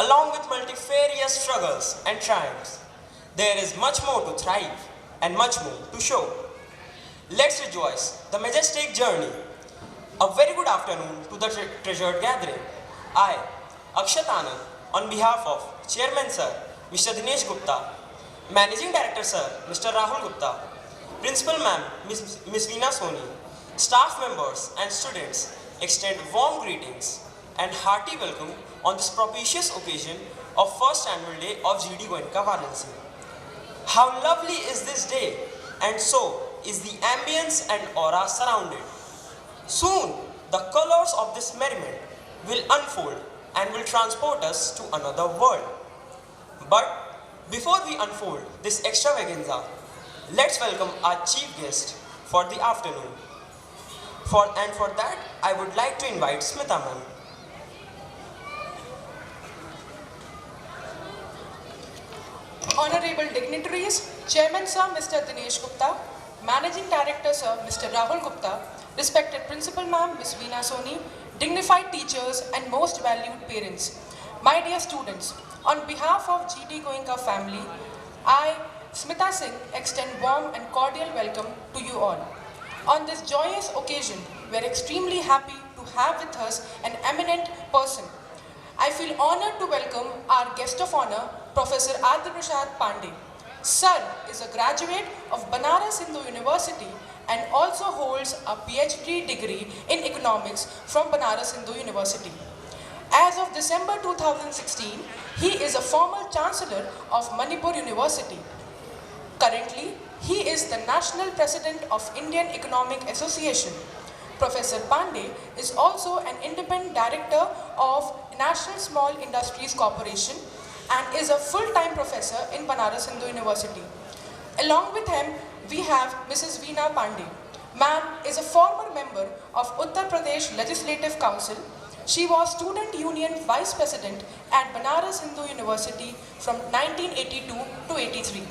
along with multifarious struggles and triumphs. There is much more to thrive and much more to show. Let's rejoice the majestic journey. A very good afternoon to the treasured gathering. I, Akshat Anand, on behalf of Chairman Sir, Mr. Dinesh Gupta, Managing Director Sir, Mr. Rahul Gupta, Principal Ma'am, Ms. Veena Soni, staff members and students extend warm greetings and hearty welcome on this propitious occasion of first annual day of GD Goenka Varanasi. How lovely is this day, and so is the ambience and aura surrounded. Soon, the colors of this merriment will unfold and will transport us to another world. But before we unfold this extravaganza, let's welcome our chief guest for the afternoon. For that, I would like to invite Smita ma'am. Honorable dignitaries, Chairman Sir Mr. Dinesh Gupta, Managing Director Sir Mr. Rahul Gupta, respected Principal Ma'am Ms. Veena Soni, dignified teachers and most valued parents. My dear students, on behalf of GD Goenka family, I, Smita Singh, extend warm and cordial welcome to you all. On this joyous occasion, we are extremely happy to have with us an eminent person. I feel honored to welcome our guest of honor, Professor Adya Prasad Pandey. Sir is a graduate of Banaras Hindu University and also holds a PhD degree in economics from Banaras Hindu University. As of December 2016, he is a former Chancellor of Manipur University. Currently, he is the National President of Indian Economic Association. Professor Pandey is also an independent director of National Small Industries Corporation and is a full-time professor in Banaras Hindu University. Along with him, we have Mrs. Veena Pandey. Ma'am is a former member of Uttar Pradesh Legislative Council. She was Student Union Vice President at Banaras Hindu University from 1982 to 83.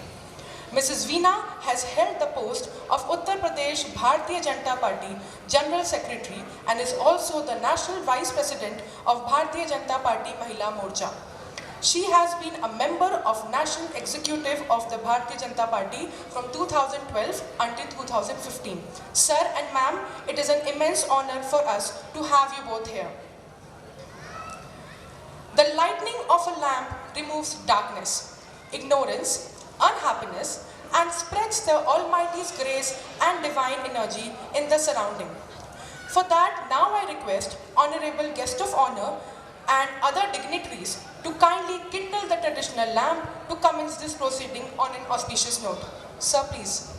Mrs. Veena has held the post of Uttar Pradesh Bharatiya Janata Party General Secretary and is also the National Vice President of Bharatiya Janata Party Mahila Morcha. She has been a member of National Executive of the Bharatiya Janata Party from 2012 until 2015. Sir and ma'am, it is an immense honor for us to have you both here. The lightning of a lamp removes darkness, ignorance, unhappiness, and spreads the Almighty's grace and divine energy in the surrounding. For that, now I request Honorable Guest of Honor and other dignitaries to kindly kindle the traditional lamp to commence this proceeding on an auspicious note. Sir, please.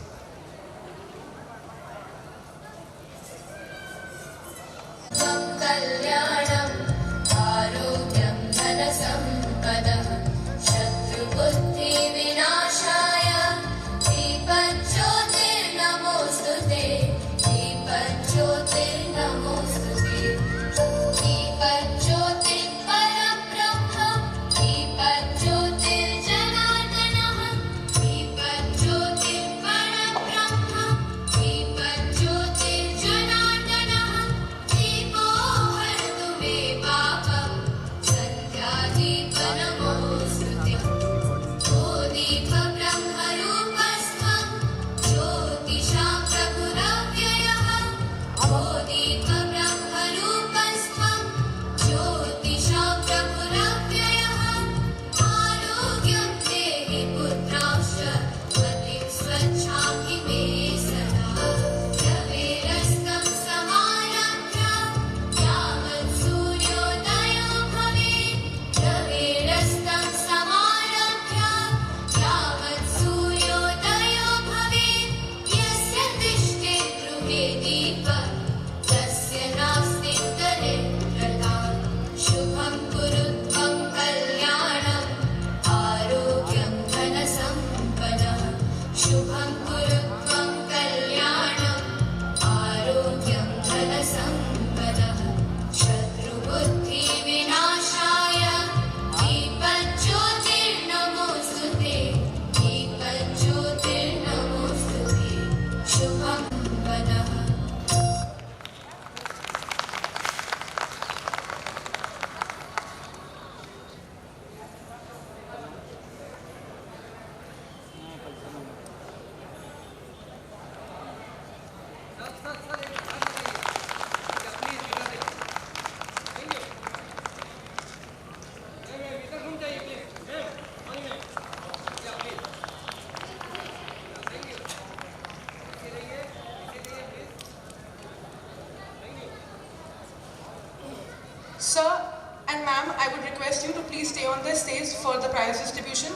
Sir and ma'am, I would request you to please stay on this stage for the prize distribution.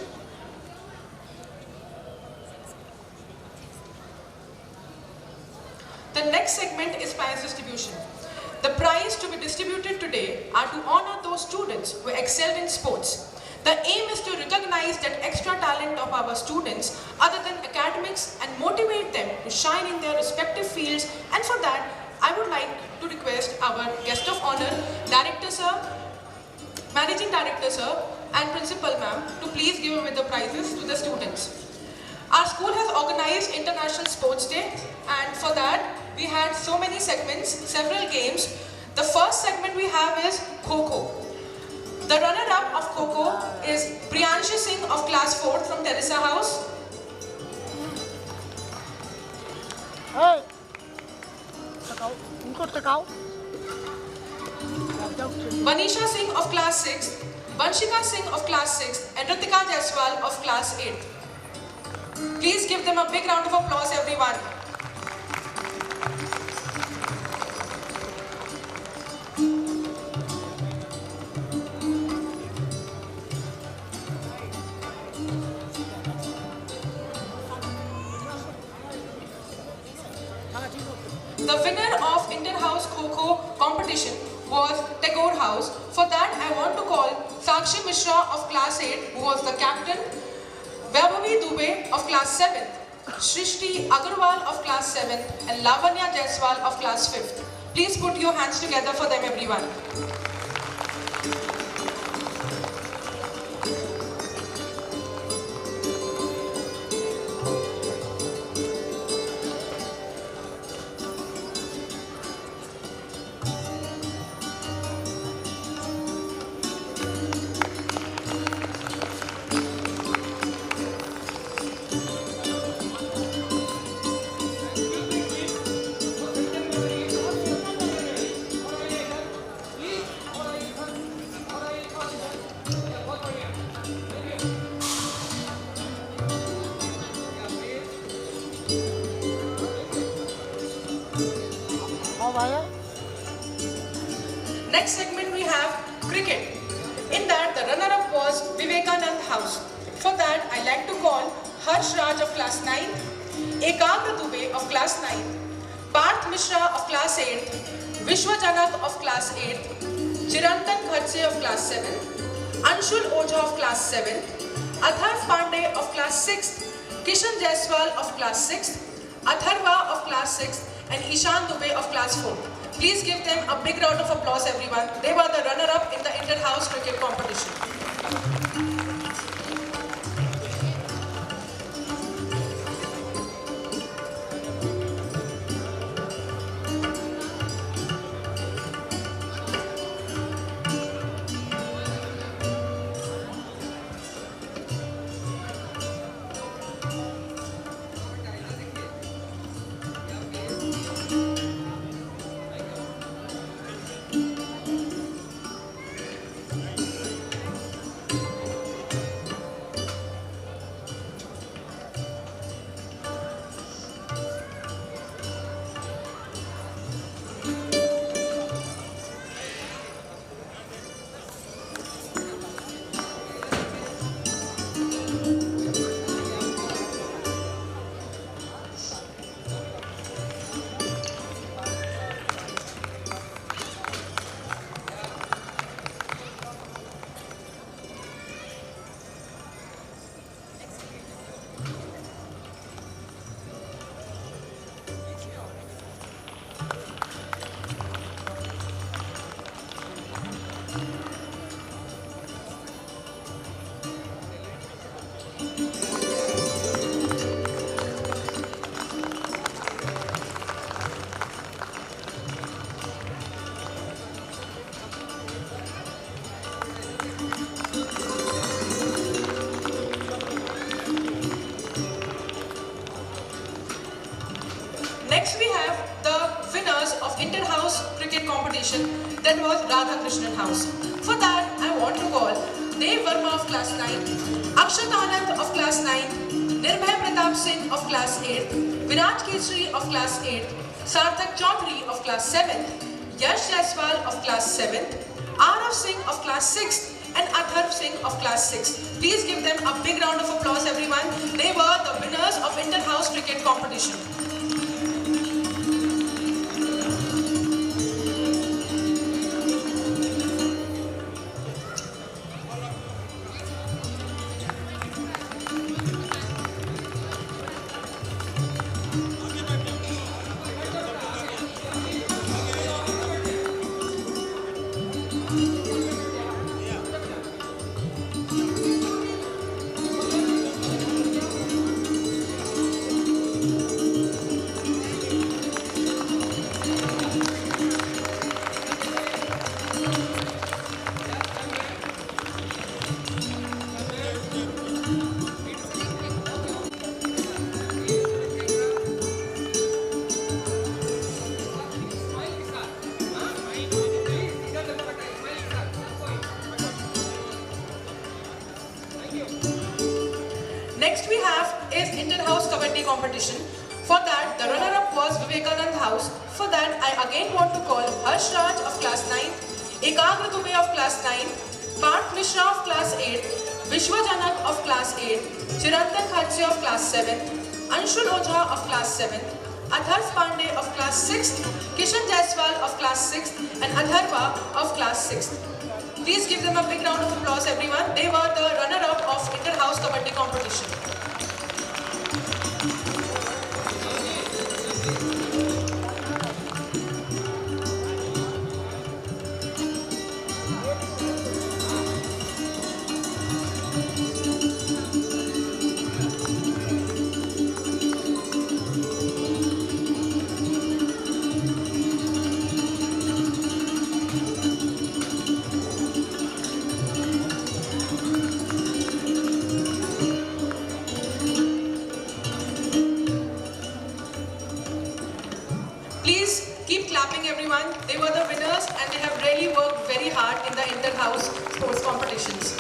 The next segment is prize distribution. The prize to be distributed today are to honor those students who excelled in sports. The aim is to recognize that extra talent of our students other than academics and motivate them to shine in their respective fields, and for that I would like to request our guest of honor, Director Sir, Managing Director Sir and Principal Ma'am to please give away the prizes to the students. Our school has organized International Sports Day, and for that we had so many segments, several games. The first segment we have is Kho-Kho. The runner-up of Kho-Kho is Priyanshu Singh of class 4th from Teresa House. Hey, उनको टकाओ. Vanisha Singh of class 6th, Vanshika Singh of class 6th, and Ritika Jaiswal of class 8th. Please give them a big round of applause, everyone. The winner of Inter-House Kho-Kho competition was Tagore House. For that, I want to call Sakshi Mishra of class 8, who was the captain, Vaibhavi Dubey of class 7th, Shrishti Agarwal of class 7th, and Lavanya Jaiswal of class 5th. Please put your hands together for them, everyone. Next segment we have cricket. In that, the runner-up was Vivekanand House. For that, I like to call Harsh Raj of class 9, Ekagra Dubey of class 9, Parth Mishra of class 8, Vishwa Janak of class 8, Chirantan Khadse of class 7, Anshul Ojha of class 7, Athar Pandey of class 6, Kishan Jaiswal of class 6, Atharva of class 6, and Ishan Dubey of class 4. Please give them a big round of applause, everyone. They were the runner-up in the inter-house cricket competition. Next we have the winners of inter-house cricket competition, that was Radha Krishnan House. For that I want to call Dev Verma of class 9, Akshat Anand of class 9, Nirbhay Pratap Singh of class 8, Viraj Kesri of class 8, Sarthak Chaudhary of class 7, Yash Jaiswal of class 7, Arav Singh of class 6th and Atharv Singh of class 6th. Please give them a big round of applause, everyone. They were the winners of inter-house cricket competition. Next we have is inter-house kabaddi competition. For that, the runner-up was Vivekanand House. For that, I again want to call Harsh Raj of class 9, Ekagra Dubey of class 9, Parth Mishra of class 8, Vishwa Janak of class 8, Chirantan Khatse of class 7, Anshul Ojha of class 7, Atharv Pandey of class 6th, Kishan Jaiswal of class 6th, and Atharva of class 6th. Please give them a big round of applause, everyone. They were the runner-up of inter-house kabaddi competition. Please keep clapping, everyone. They were the winners and they have really worked very hard in the inter-house sports competitions.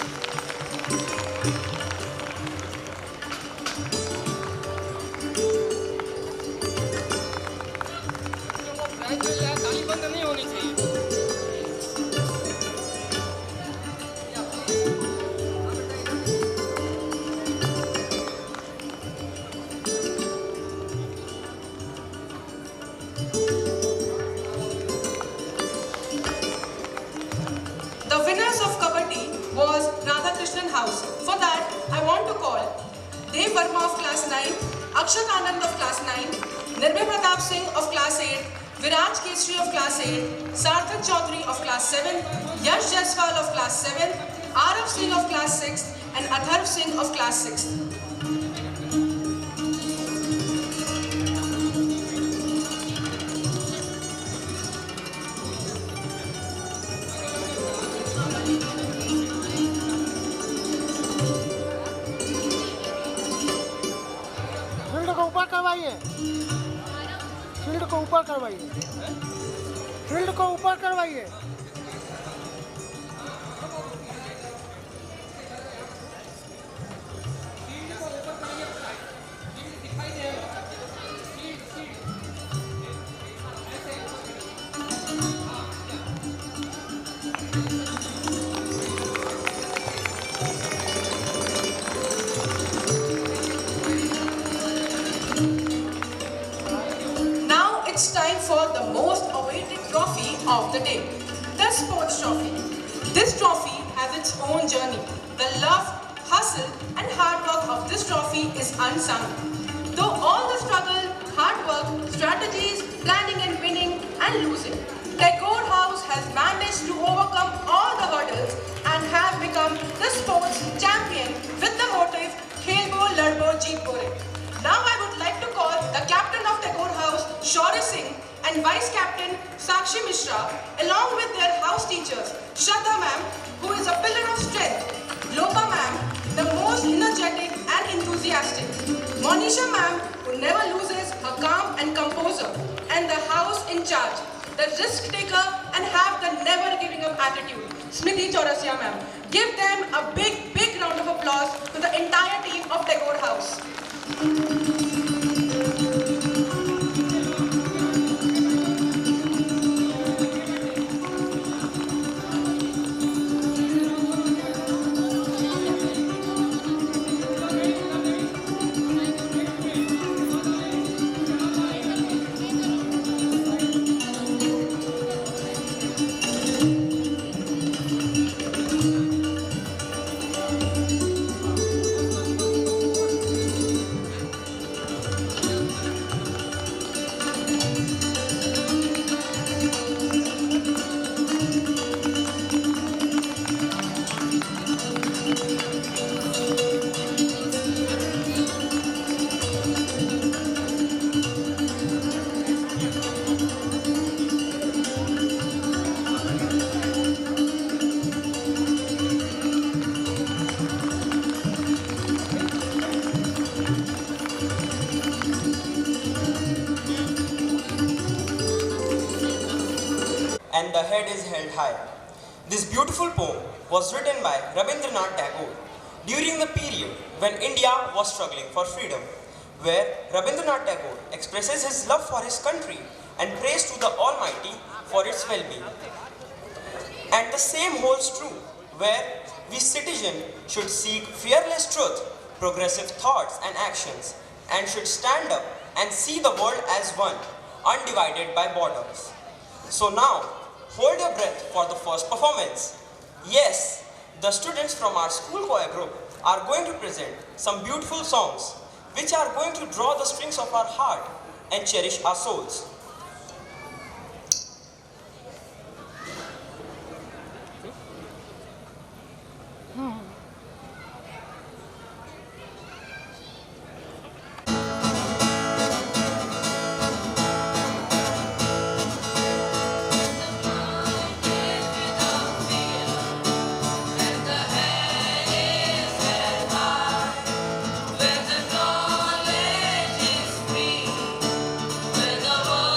ताली बंद नहीं होनी चाहिए। The winners of kabaddi was Radhakrishnan House. For that, I want to call Dev Verma of class 9, Akshat Anand of class 9, Nirbhay Pratap Singh of class 8, Viraj Kesri of class 8, Sarthak Chaudhary of class 7, Yash Jaiswal of class 7, Arav Singh of class 6, and Atharv Singh of class 6. Field को ऊपर करवाइए, field को ऊपर करवाइए, field को ऊपर करवाइए। Now it's time for the most awaited trophy of the day, the sports trophy. This trophy has its own journey. The love, hustle and hard work of this trophy is unsung. Though all the struggle, hard work, strategies, planning and winning and losing, Tagore House has managed to overcome all the hurdles and have become the sports champion with the motive Khelbo Ladbo Jeet Bore. Now I would like to call the captain of Tagore House, Shaurya Singh, and vice captain Sakshi Mishra, along with their house teachers, Shraddha ma'am, who is a pillar of strength, Lopa ma'am, the most energetic and enthusiastic, Monisha ma'am, who never loses her calm and composure, and the house in charge, the risk taker and have the never giving up attitude, Smriti Chaurasia ma'am. Give them a big, big round of applause to the entire team of Tagore House. and the head is held high. This beautiful poem was written by Rabindranath Tagore during the period when India was struggling for freedom, where Rabindranath Tagore expresses his love for his country and prays to the Almighty for its well-being. And the same holds true, where we citizens should seek fearless truth, progressive thoughts and actions, and should stand up and see the world as one, undivided by borders. So now, hold your breath for the first performance. Yes, the students from our school choir group are going to present some beautiful songs which are going to draw the strings of our heart and cherish our souls. Where the knowledge is free, where the world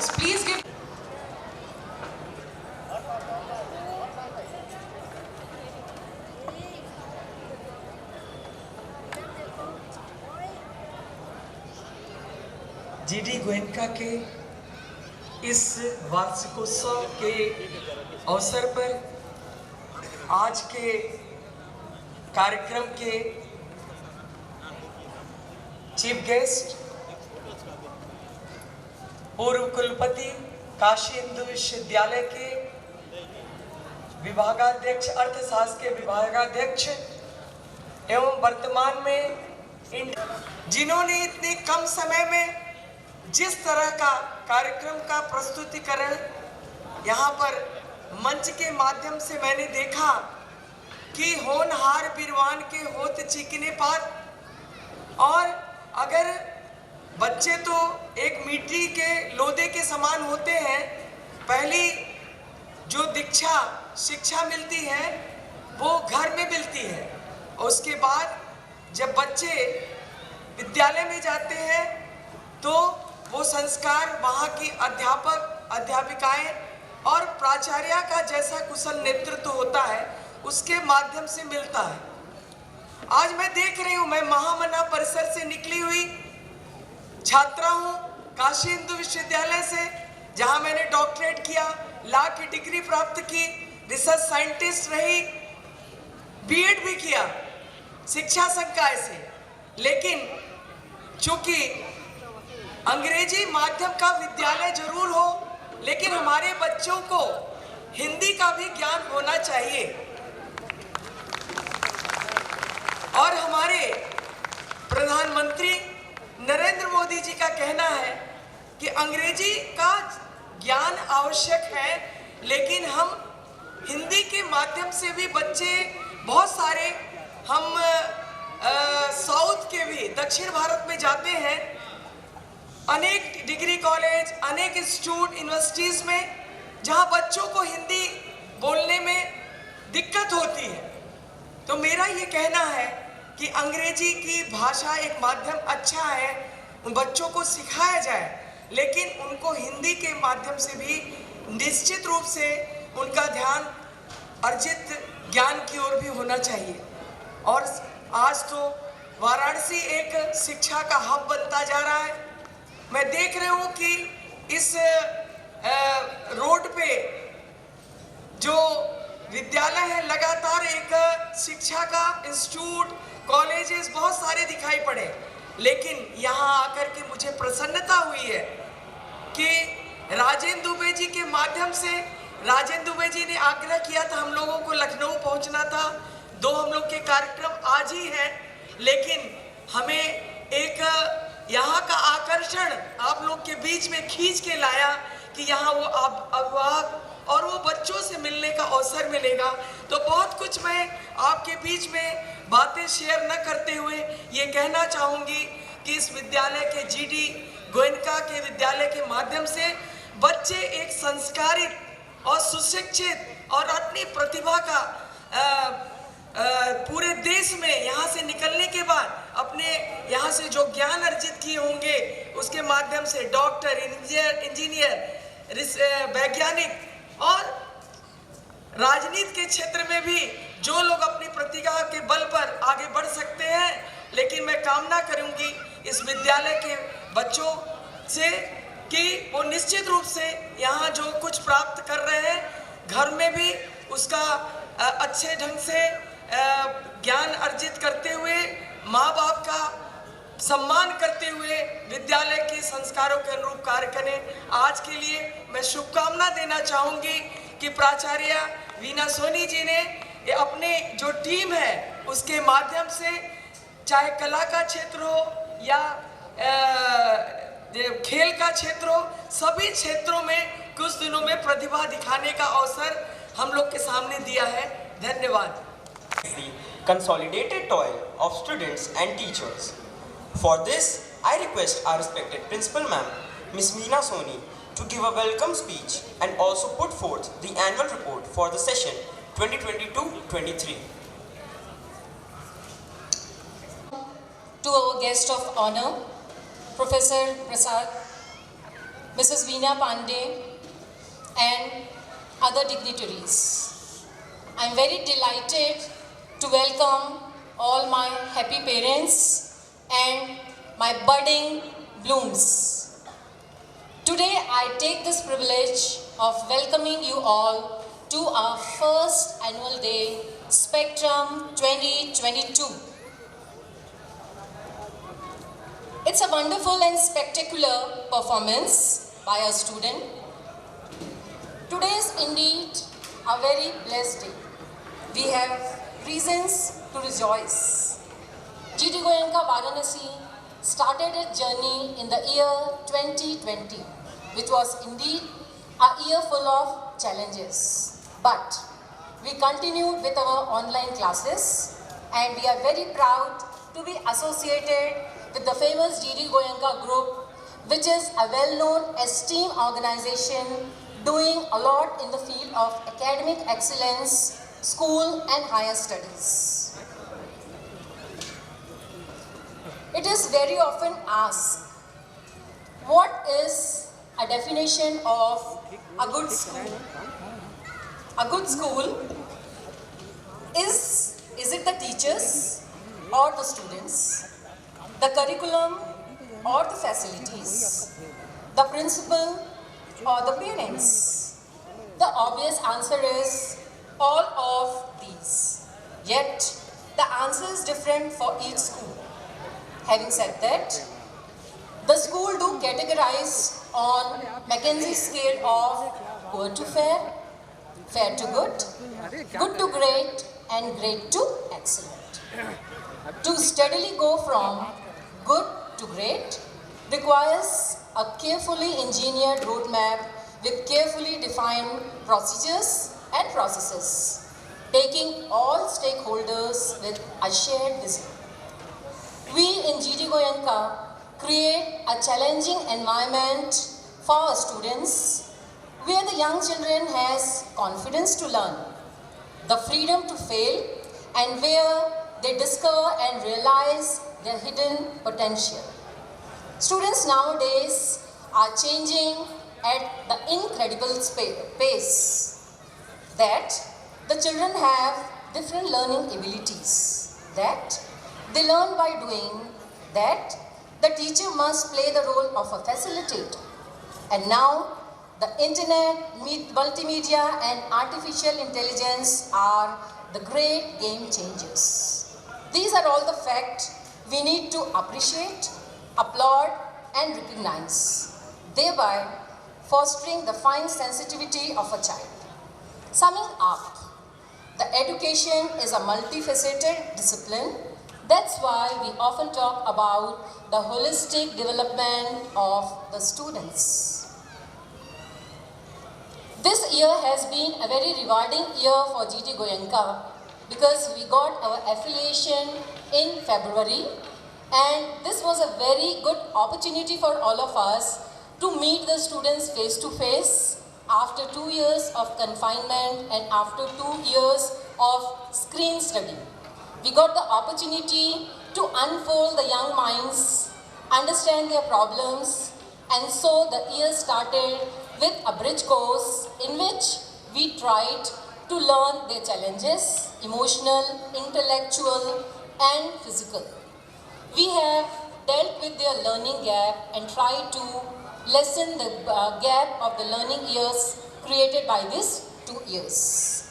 Students, please give. GD Goenka के इस वार्षिकोत्सव के अवसर पर आज के कार्यक्रम के चीफ गेस्ट पूर्व कुलपति काशी हिंदू विश्वविद्यालय के विभागाध्यक्ष, अर्थशास्त्र के विभागाध्यक्ष एवं वर्तमान में जिन्होंने इतने कम समय में जिस तरह का कार्यक्रम का प्रस्तुतिकरण यहाँ पर मंच के माध्यम से मैंने देखा कि होनहार बिरवान के होत चीकने पर, और अगर बच्चे तो एक मिट्टी के लोदे के समान होते हैं, पहली जो दीक्षा शिक्षा मिलती है वो घर में मिलती है, और उसके बाद जब बच्चे विद्यालय में जाते हैं तो वो संस्कार वहाँ की अध्यापक अध्यापिकाएं और प्राचार्य का जैसा कुशल नेतृत्व होता है उसके माध्यम से मिलता है। आज मैं देख रही हूँ, मैं महामना परिसर से निकली हुई छात्रा हूँ, काशी हिंदू विश्वविद्यालय से, जहाँ मैंने डॉक्टरेट किया, लॉ की डिग्री प्राप्त की, रिसर्च साइंटिस्ट रही, बीएड भी किया शिक्षा संकाय से। लेकिन चूंकि अंग्रेजी माध्यम का विद्यालय जरूर हो, लेकिन हमारे बच्चों को हिंदी का भी ज्ञान होना चाहिए। और हमारे प्रधानमंत्री नरेंद्र मोदी जी का कहना है कि अंग्रेजी का ज्ञान आवश्यक है, लेकिन हम हिंदी के माध्यम से भी बच्चे बहुत सारे, हम साउथ के भी दक्षिण भारत में जाते हैं, अनेक डिग्री कॉलेज, अनेक इंस्टीट्यूट यूनिवर्सिटीज में, जहां बच्चों को हिंदी बोलने में दिक्कत होती है। तो मेरा ये कहना है कि अंग्रेजी की भाषा एक माध्यम अच्छा है, उन बच्चों को सिखाया जाए, लेकिन उनको हिंदी के माध्यम से भी निश्चित रूप से उनका ध्यान अर्जित ज्ञान की ओर भी होना चाहिए। और आज तो वाराणसी एक शिक्षा का हब बनता जा रहा है। मैं देख रही हूँ कि इस रोड पे जो विद्यालय है, लगातार एक शिक्षा का इंस्टीट्यूट, कॉलेजेस बहुत सारे दिखाई पड़े, लेकिन यहाँ आकर के मुझे प्रसन्नता हुई है कि राजेंद्र दुबे जी के माध्यम से, राजेंद्र दुबे जी ने आग्रह किया था, हम लोगों को लखनऊ पहुँचना था, 2 हम लोग के कार्यक्रम आज ही हैं, लेकिन हमें एक यहाँ का आकर्षण आप लोग के बीच में खींच के लाया कि यहाँ वो अभिभावक और वो बच्चों से मिलने का अवसर मिलेगा। तो बहुत कुछ मैं आपके बीच में बातें शेयर न करते हुए ये कहना चाहूँगी कि इस विद्यालय के जीडी गोयनका के विद्यालय के माध्यम से बच्चे एक संस्कारित और सुशिक्षित और अपनी प्रतिभा का पूरे देश में यहाँ से निकलने के बाद अपने यहाँ से जो ज्ञान अर्जित किए होंगे उसके माध्यम से डॉक्टर, इंजीनियर, वैज्ञानिक और राजनीति के क्षेत्र में भी जो लोग अपनी प्रतिभा के बल पर आगे बढ़ सकते हैं। लेकिन मैं कामना करूंगी इस विद्यालय के बच्चों से कि वो निश्चित रूप से यहाँ जो कुछ प्राप्त कर रहे हैं, घर में भी उसका अच्छे ढंग से ज्ञान अर्जित करते हुए, माँ बाप का सम्मान करते हुए विद्यालय के संस्कारों के अनुरूप कार्य करें। आज के लिए मैं शुभकामना देना चाहूँगी कि प्राचार्य वीना सोनी जी ने अपने जो टीम है उसके माध्यम से, चाहे कला का क्षेत्र हो या खेल का क्षेत्र हो, सभी क्षेत्रों में कुछ दिनों में प्रतिभा दिखाने का अवसर हम लोग के सामने दिया है। धन्यवाद। The consolidated toil of students and teachers. For this, I request our respected Principal Ma'am, Ms. Veena Soni, to give a welcome speech and also put forth the annual report for the session 2022-23. To our guest of honor, Professor Prasad Mrs. Veena Pandey, and other dignitaries. I am very delighted to welcome all my happy parents and my budding blooms. Today I take this privilege of welcoming you all to our first annual day, Spectrum 2022. It's a wonderful and spectacular performance by a student. Today is indeed a very blessed day. We have reasons to rejoice. GT Goenka Varanasi started its journey in the year 2020, which was indeed a year full of challenges. But we continued with our online classes, and we are very proud to be associated with the famous GT Goenka group, which is a well-known esteemed organization doing a lot in the field of academic excellence, school and higher studies. It is very often asked, what is a definition of a good school? A good school is it the teachers or the students, the curriculum or the facilities, the principal or the parents? The obvious answer is all of these. Yet, the answer is different for each school. Having said that, the school do categorize on McKinsey scale of poor to fair, fair to good, good to great, and great to excellent. To steadily go from good to great requires a carefully engineered roadmap with carefully defined procedures and processes, taking all stakeholders with a shared vision. We in GT Goenka create a challenging environment for our students where the young children has confidence to learn, the freedom to fail, and where they discover and realize their hidden potential. Students nowadays are changing at the incredible pace that the children have different learning abilities, that they learn by doing, that the teacher must play the role of a facilitator. And now the internet, multimedia and artificial intelligence are the great game changers. These are all the facts we need to appreciate, applaud and recognize, thereby fostering the fine sensitivity of a child. Summing up, the education is a multifaceted discipline. That's why we often talk about the holistic development of the students. This year has been a very rewarding year for GT Goenka because we got our affiliation in February, and this was a very good opportunity for all of us to meet the students face to face after 2 years of confinement and after 2 years of screen study. We got the opportunity to unfold the young minds, understand their problems, and so the year started with a bridge course in which we tried to learn their challenges, emotional, intellectual, and physical. We have dealt with their learning gap and tried to lessen the gap of the learning years created by these 2 years.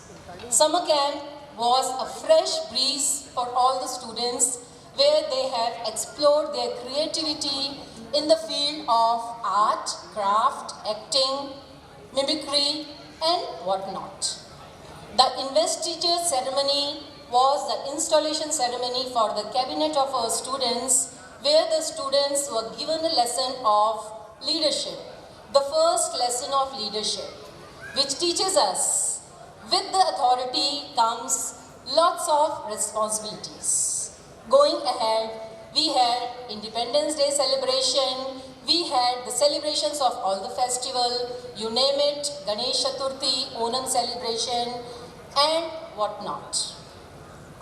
Summer camp was a fresh breeze for all the students where they have explored their creativity in the field of art, craft, acting, mimicry, and whatnot. The investiture ceremony was the installation ceremony for the cabinet of our students, where the students were given a lesson of leadership, the first lesson of leadership, which teaches us with the authority comes lots of responsibilities. Going ahead, we had Independence Day celebration, we had the celebrations of all the festival, you name it, Ganesh Chaturthi, Onam celebration, and whatnot.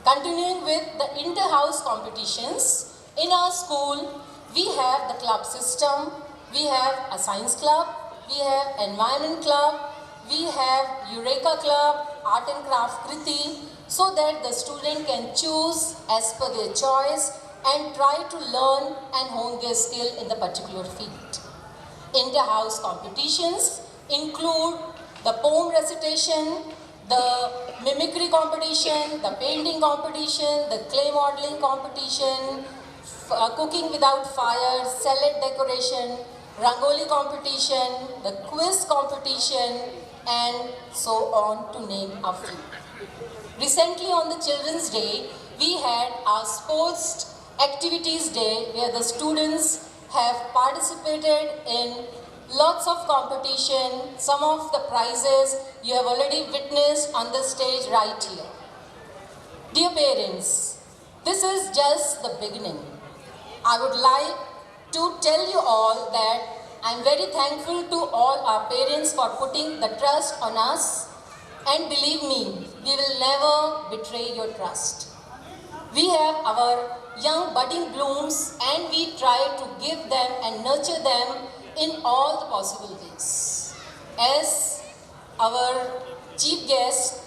Continuing with the inter-house competitions, in our school, we have the club system, We have a science club, we have environment club, we have Eureka club, art and craft kriti, so that the student can choose as per their choice and try to learn and hone their skill in the particular field. Inter-house competitions include the poem recitation, the mimicry competition, the painting competition, the clay modeling competition, cooking without fire, salad decoration, rangoli competition, the quiz competition, and so on, to name a few. Recently on the Children's Day, we had our sports activities day where the students have participated in lots of competition. Some of the prizes you have already witnessed on the stage right here. Dear parents, this is just the beginning. I would like to tell you all that I am very thankful to all our parents for putting the trust on us, and believe me, we will never betray your trust. We have our young budding blooms and we try to give them and nurture them in all the possible ways. As our chief guest,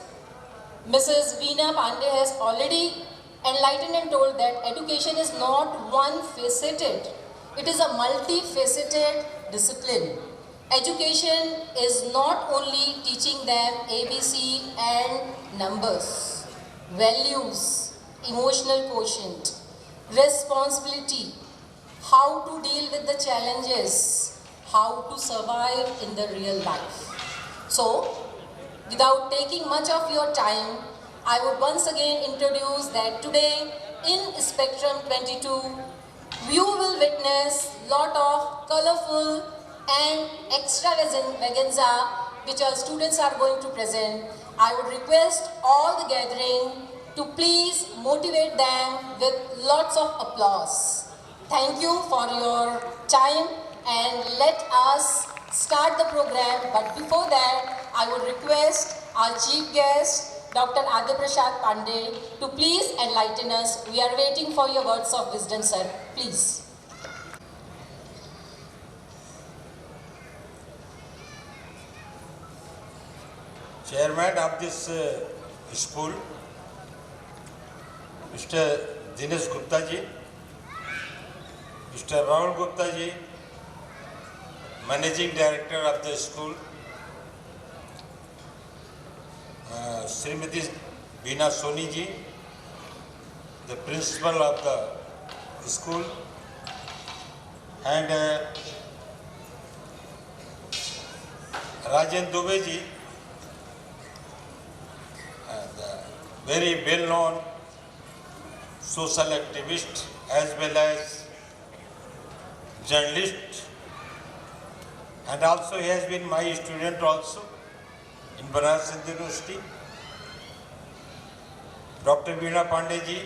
Mrs. Veena Pandey, has already enlightened and told that education is not one-faceted. It is a multifaceted discipline. Education is not only teaching them ABC and numbers, values, emotional quotient, responsibility, how to deal with the challenges, how to survive in the real life. So, without taking much of your time, I would once again introduce that today in Spectrum 22, you will witness lot of colorful and extravaganza which our students are going to present. I would request all the gathering to please motivate them with lots of applause. Thank you for your time and let us start the program. But before that, I would request our chief guest, Dr. Adya Prasad Pandey, to please enlighten us. We are waiting for your words of wisdom, sir. Please. Chairman of this school, Mr. Dinesh Gupta ji, Mr. Rahul Gupta ji, Managing Director of the school, Srimati Veena Soni ji, the principal of the school, and Rajan Dubey ji, very well-known social activist as well as journalist, and also he has been my student also in Banaras Hindu University. Dr. Veena Pandey ji,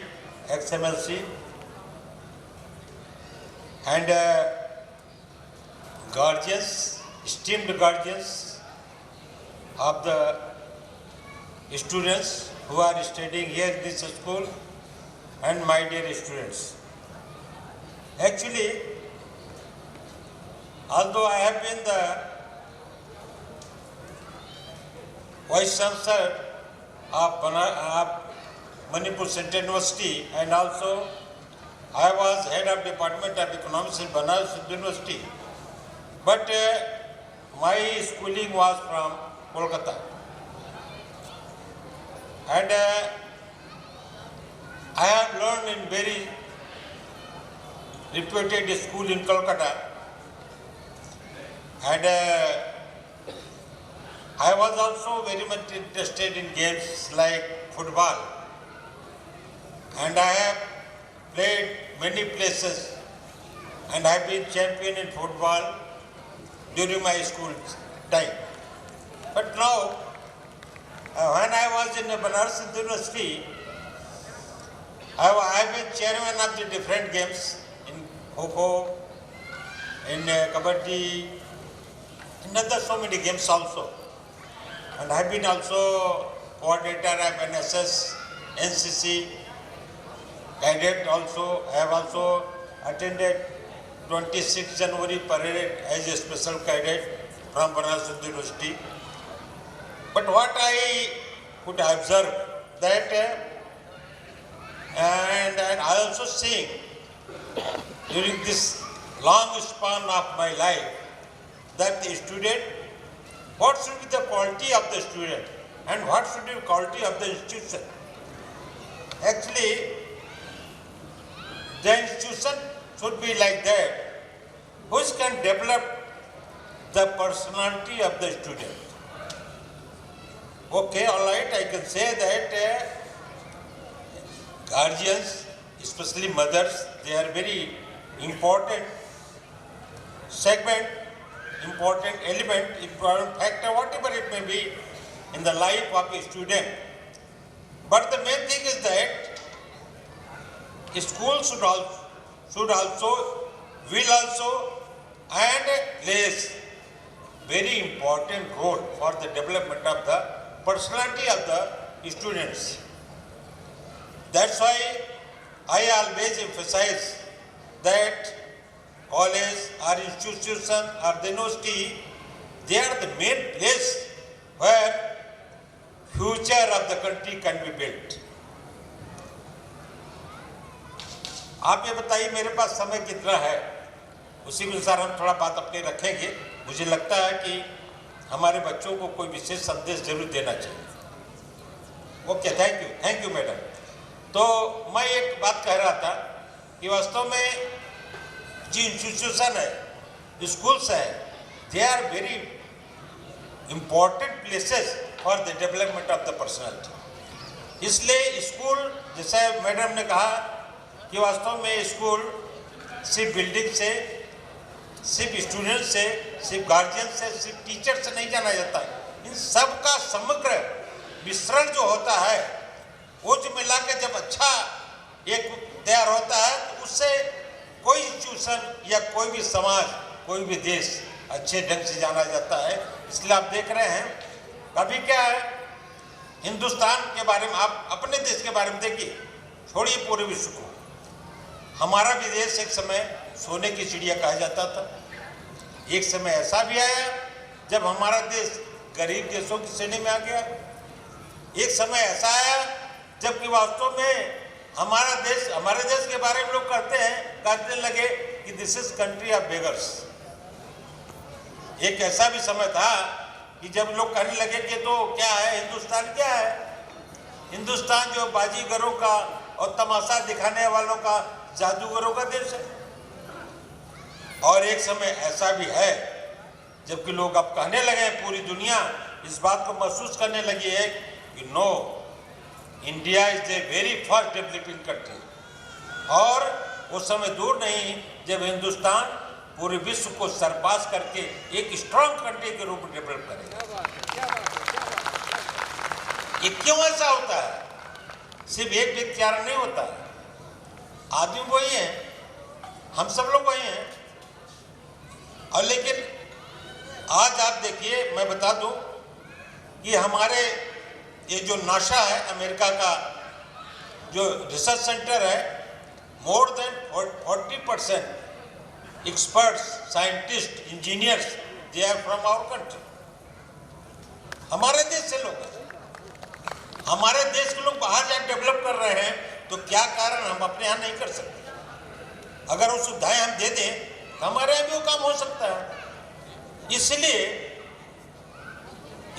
ex-MLC, and guardians, esteemed guardians of the students who are studying here in this school, and my dear students. Actually, although I have been the Vice Chancellor of Manipur Central University, and also I was Head of Department of Economics in Banaras University, but my schooling was from Kolkata. And I have learned in very reputed school in Kolkata, and I was also very much interested in games like football, and I have played many places and I have been champion in football during my school time. But now, when I was in Banaras Hindu University, I have been chairman of the different games in Kho-Kho, in Kabaddi, in other so many games also. And I have been also coordinator of NSS, NCC, cadet also. I have also attended 26 January parade as a special cadet from Banaras Hindu University. But what I could observe that, and I also seeing during this long span of my life, that the student, what should be the quality of the student and what should be the quality of the institution. Actually, the institution should be like that, which can develop the personality of the student. Okay, all right, I can say that guardians, especially mothers, they are very important segment, important element, important factor, whatever it may be in the life of a student. But the main thing is that school should also, will also, and plays very important role for the development of the personality of the students. That's why I always emphasize that college or institution or the university, they are the main place where future of the country can be built. आप ये बताइए मेरे पास समय कितना है, उसी के अनुसार हम थोड़ा बात अपनी रखेंगे। मुझे लगता है कि हमारे बच्चों को कोई विशेष संदेश जरूर देना चाहिए। Okay, thank you madam. तो मैं एक बात कह रहा था कि वास्तव में जो इंस्टीट्यूशन है, स्कूल्स है, they are very important places for the development of the personality. इसलिए स्कूल, जैसे मैडम ने कहा कि वास्तव में स्कूल सिर्फ बिल्डिंग से, सिर्फ स्टूडेंट से, सिर्फ गार्जियन से, सिर्फ टीचर से नहीं जाना जाता है। इन सब का समग्र मिश्रण जो होता है, वो जो मिला के जब अच्छा एक तैयार होता है, तो उससे कोई इंस्टीट्यूशन या कोई भी समाज, कोई भी देश अच्छे ढंग से जाना जाता है। इसलिए आप देख रहे हैं अभी क्या है, हिंदुस्तान के बारे में, आप अपने देश के बारे में देखिए, छोड़िए पूरे विश्व को। हमारा भी देश एक समय सोने की चिड़िया कहा जाता था। एक समय ऐसा भी आया जब हमारा देश गरीब देशों की श्रेणी में आ गया। एक समय ऐसा आया जबकि वास्तव में हमारे देश के बारे में लोग कहने लगे कि this is country of beggars. एक ऐसा भी समय था कि जब लोग कहने लगे कि तो क्या है हिंदुस्तान, क्या है हिंदुस्तान, जो बाजीगरों का और तमाशा दिखाने वालों का, जादूगरों का देश है। और एक समय ऐसा भी है जबकि लोग अब कहने लगे, पूरी दुनिया इस बात को महसूस करने लगी है कि no, India is a very fast developing country. और वो समय दूर नहीं जब हिंदुस्तान पूरे विश्व को सरपास करके एक स्ट्रांग कंट्री के रूप में डेवलप करेगा। ये क्यों ऐसा होता है? सिर्फ एक व्यक्ति कारण नहीं होता है। आदमी वही है, हम सब लोग वही हैं। और लेकिन आज आप देखिए, मैं बता दूं कि हमारे ये जो नासा है, अमेरिका का जो रिसर्च सेंटर है, more than 40% experts, scientist, engineers, they are from our country. हमारे देश से लोग हैं। हमारे देश के लोग बाहर जाकर डेवलप कर रहे हैं, तो क्या कारण हम अपने यहाँ नहीं कर सकते? अगर वो सुविधाएं हम दे दें तो हमारे यहाँ भी वो काम हो सकता है। इसलिए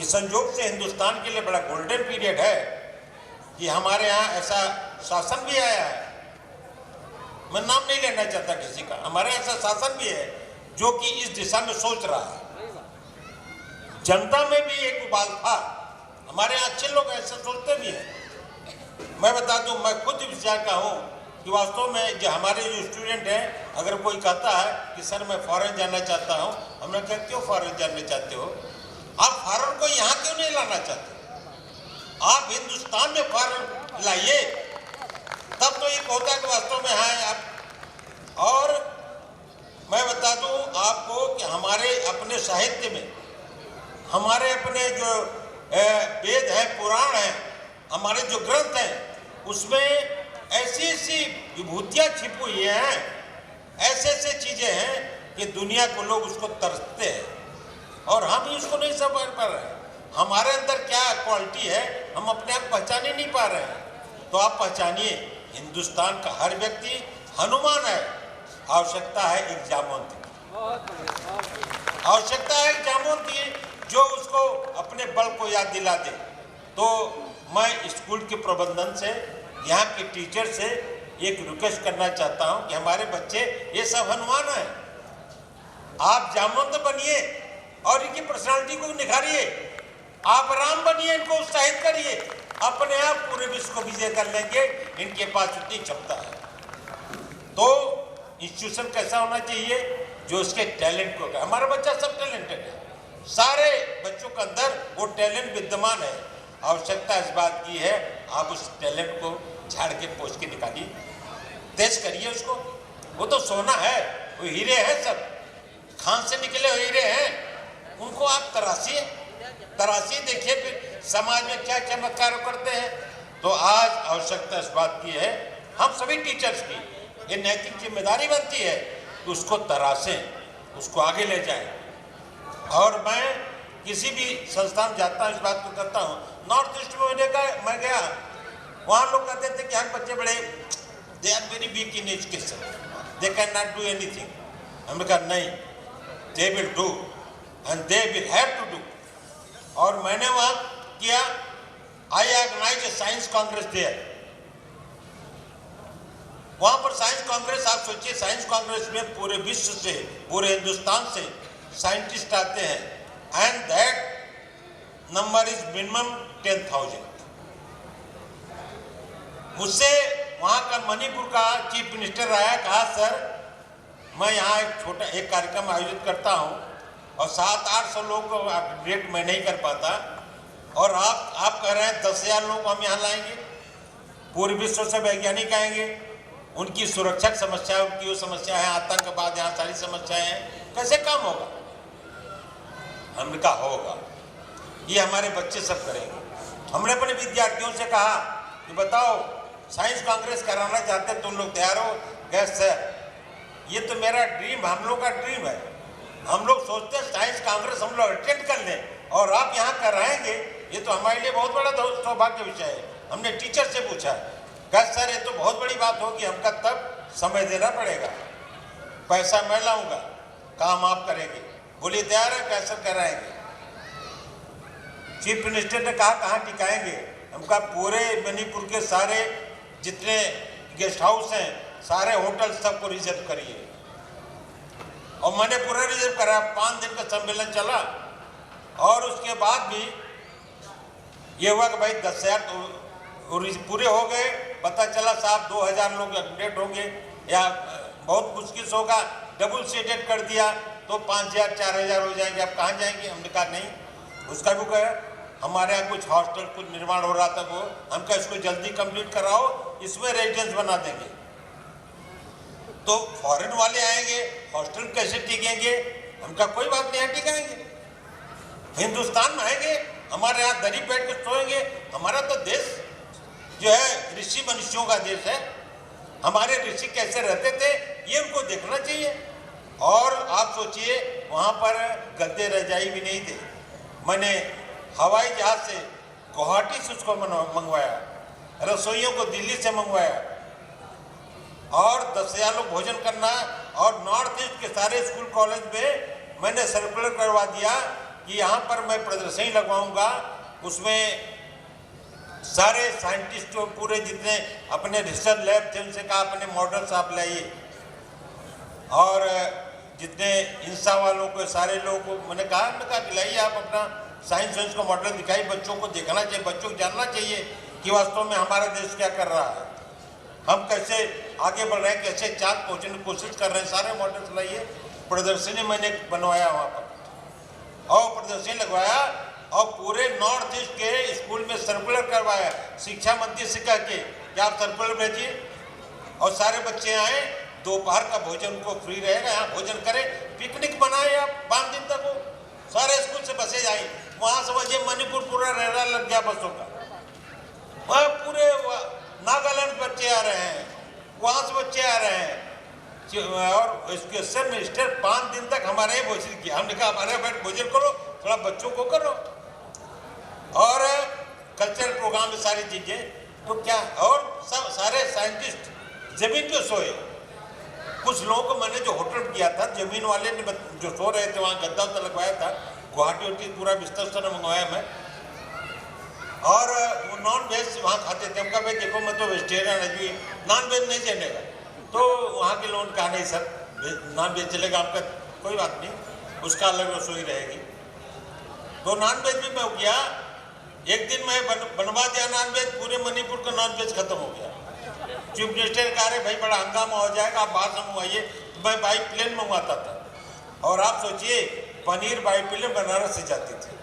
इस संजोग से हिंदुस्तान के लिए बड़ा गोल्डन पीरियड है कि हमारे यहाँ ऐसा शासन भी आया है। मैं नाम नहीं लेना चाहता किसी का, हमारे यहाँ ऐसा शासन भी है जो कि इस दिशा में सोच रहा है। जनता में भी एक उबाल था, हमारे यहाँ अच्छे लोग ऐसा सोचते भी हैं। मैं बता दूं, मैं खुद विचार का हूँ कि वास्तव में जो हमारे जो स्टूडेंट हैं, अगर कोई कहता है कि सर मैं फॉरेन जाना चाहता हूँ, हमने कहा क्यों फॉरेन जाना चाहते हो? आप फॉरेन को यहाँ क्यों नहीं लाना चाहते? आप हिंदुस्तान में फॉरेन लाइए, तब तो ये होता है कि वास्तव में है आप। और मैं बता दूं आपको कि हमारे अपने साहित्य में, हमारे अपने जो वेद है, पुराण है, हमारे जो ग्रंथ हैं, उसमें ऐसी ऐसी विभूतियाँ छिपी हुई हैं ऐसे ऐसे चीज़ें हैं कि दुनिया को लोग उसको तरसते हैं और हम ही उसको नहीं समझ पा रहे हैं। हमारे अंदर क्या क्वालिटी है हम अपने आप पहचान ही नहीं पा रहे हैं। तो आप पहचानिए, हिंदुस्तान का हर व्यक्ति हनुमान है। आवश्यकता है एक जामवंत की, आवश्यकता है एक जामवंत की जो उसको अपने बल को याद दिला दे। तो मैं स्कूल के प्रबंधन से, यहाँ के टीचर से एक रिक्वेस्ट करना चाहता हूँ कि हमारे बच्चे ये सब हनुमान हैं, आप जामवंत बनिए और इनकी पर्सनालिटी को निखारिए। आप राम बनिए, इनको उत्साहित करिए, अपने आप पूरे विश्व को विजय कर लेंगे। इनके पास उतनी क्षमता है। तो इंस्टीट्यूशन कैसा होना चाहिए जो उसके टैलेंट को, हमारा बच्चा सब टैलेंटेड है, सारे बच्चों के अंदर वो टैलेंट विद्यमान है। आवश्यकता इस बात की है आप उस टैलेंट को झाड़ के पोंछ के निकालिए, तेज करिए उसको। वो तो सोना है, वो हीरे हैं, सब खान से निकले हुए हीरे हैं, उनको आप तराशिए, देखिए फिर समाज में क्या चमत्कार करते हैं। तो आज आवश्यकता इस बात की है, हम सभी टीचर्स की ये नैतिक जिम्मेदारी बनती है कि उसको तराशें, उसको आगे ले जाएं। और मैं किसी भी संस्थान जाता हूँ इस बात को करता हूँ। नॉर्थ ईस्ट में मैं गया, वहाँ लोग कहते थे कि हर बच्चे बड़े they are very weak in education, they can not do anything. हमने कहा नहीं, they will do and they will have to do. और मैंने वहाँ किया, I organize a science congress there. वहाँ पर साइंस कांग्रेस, आप सोचिए साइंस कांग्रेस में पूरे विश्व से, पूरे हिंदुस्तान से साइंटिस्ट आते हैं and that number is minimum 10,000। मुझसे वहाँ का मणिपुर का चीफ मिनिस्टर आया, कहा सर मैं यहाँ एक कार्यक्रम आयोजित करता हूँ और 700-800 लोग को डेट मैं नहीं कर पाता और आप कह रहे हैं 10,000 लोग हम यहाँ लाएंगे, पूरे विश्व से वैज्ञानिक आएंगे, उनकी सुरक्षा समस्या, उनकी वो समस्या है, आतंकवाद, यहाँ सारी समस्याएं हैं, कैसे काम होगा? हमने कहा होगा, ये हमारे बच्चे सब करेंगे। हमने अपने विद्यार्थियों से कहा कि बताओ साइंस कांग्रेस कराना चाहते तुम लोग तैयार हो? गैस सर ये तो मेरा ड्रीम, हम लोग का ड्रीम है। हम लोग सोचते हैं साइंस कांग्रेस हम लोग अटेंड कर लें और आप यहाँ कराएंगे, ये तो हमारे लिए बहुत बड़ा सौभाग्य विषय है। हमने टीचर से पूछा, कहा सर ये तो बहुत बड़ी बात होगी, हमका तब समय देना पड़ेगा, पैसा मैं लाऊंगा, काम आप करेंगे। बोलिए तैयार है? कैसे कराएंगे? चीफ मिनिस्टर ने कहा कहाँ टिकाएंगे? हम कहा पूरे मणिपुर के सारे जितने गेस्ट हाउस हैं, सारे होटल सबको रिजर्व करिए। और मैंने पूरा रिजर्व करा, 5 दिन का सम्मेलन चला और उसके बाद भी ये हुआ कि भाई 10,000 तो पूरे हो गए। पता चला साहब 2,000 लोग अपडेट होंगे या बहुत मुश्किल से होगा, डबल सीटेड कर दिया तो 5,000 4,000 हो जाएंगे, आप कहाँ जाएंगे? हमने कहा नहीं, उसका भी कहा हमारे यहाँ कुछ हॉस्टल कुछ निर्माण हो रहा था, वो हम कहा इसको जल्दी कंप्लीट कराओ, इसमें रेजिडेंस बना देंगे। तो फॉरेन वाले आएंगे, हॉस्टल कैसे टिकेंगे? हम कहा कोई बात नहीं, यहाँ टिकाएंगे। हिंदुस्तान में आएंगे, हमारे यहाँ दरी बैठ के सोएंगे। हमारा तो देश जो है ऋषि मनुष्यों का देश है, हमारे ऋषि कैसे रहते थे ये उनको देखना चाहिए। और आप सोचिए वहाँ पर गद्दे रजाई भी नहीं थे, मैंने हवाई जहाज से गुवाहाटी से उसको मंगवाया, रसोइयों को दिल्ली से मंगवाया और 10,000 लोग भोजन करना। और नॉर्थ ईस्ट के सारे स्कूल कॉलेज में मैंने सर्कुलर करवा दिया कि यहाँ पर मैं प्रदर्शनी लगवाऊंगा, उसमें सारे साइंटिस्टों पूरे जितने अपने रिसर्च लैब थे उनसे कहा अपने मॉडल्स आप लाइए। और जितने इंसा वालों को सारे लोगों को मैंने कहा कि लाइए आप अपना साइंस का मॉडल दिखाइए, बच्चों को देखना चाहिए, बच्चों को जानना चाहिए कि वास्तव में हमारा देश क्या कर रहा है, हम कैसे आगे बढ़ रहे हैं, कैसे चाँद पहुँचने की कोशिश कर रहे हैं। सारे मॉडल्स लाइए। प्रदर्शनी मैंने बनवाया वहाँ पर और प्रदर्शनी लगवाया और पूरे नॉर्थ ईस्ट के स्कूल में सर्कुलर करवाया शिक्षा मंत्री से कह के कि आप सर्कुलर भेजिए और सारे बच्चे आए, दोपहर का भोजन को फ्री रहेगा, यहाँ भोजन करें, पिकनिक बनाए आप 5 दिन तक। वो सारे स्कूल से बसेज आई, वहाँ समझिए मणिपुर पूरा रेरा लग गया बसों का, वहाँ पूरे नागालैंड बच्चे आ रहे हैं, वहाँ से बच्चे आ रहे हैं। और इसके सब मिनिस्टर 5 दिन तक हमारे यहाँ भोजन किया। हमने कहा हमारे यहाँ भोजन करो, थोड़ा बच्चों को करो, और कल्चरल प्रोग्राम में सारी चीजें। तो क्या, और सब सारे साइंटिस्ट जमीन पे सोए। कुछ लोगों को मैंने जो होटल किया था, जमीन वाले ने जो सो रहे थे वहाँ गद्दा तो लगवाया था, गुवाहाटी पूरा बिस्तर उस्तर मंगवाया मैं, और वो नॉन वेज वहाँ खाते थे। हम कहा भाई देखो मैं तो वेजिटेरियन है, नॉन वेज नहीं चलेगा। तो वहाँ के लोगों ने कहा नहीं सर नॉन वेज चलेगा आपका, कोई बात नहीं, उसका अलग रसोई रहेगी। तो नॉन वेज भी मैं किया। एक दिन मैं बनवा दिया नॉन वेज, पूरे मणिपुर का नॉन वेज खत्म हो गया। चीफ मिनिस्टर कह रहे भाई बड़ा हंगामा हो जाएगा, आप बाहर से मंगवाइए। तो मैं बाई प्लेन मंगवाता था, और आप सोचिए पनीर बाई प्लेन बनारस से जाती थी,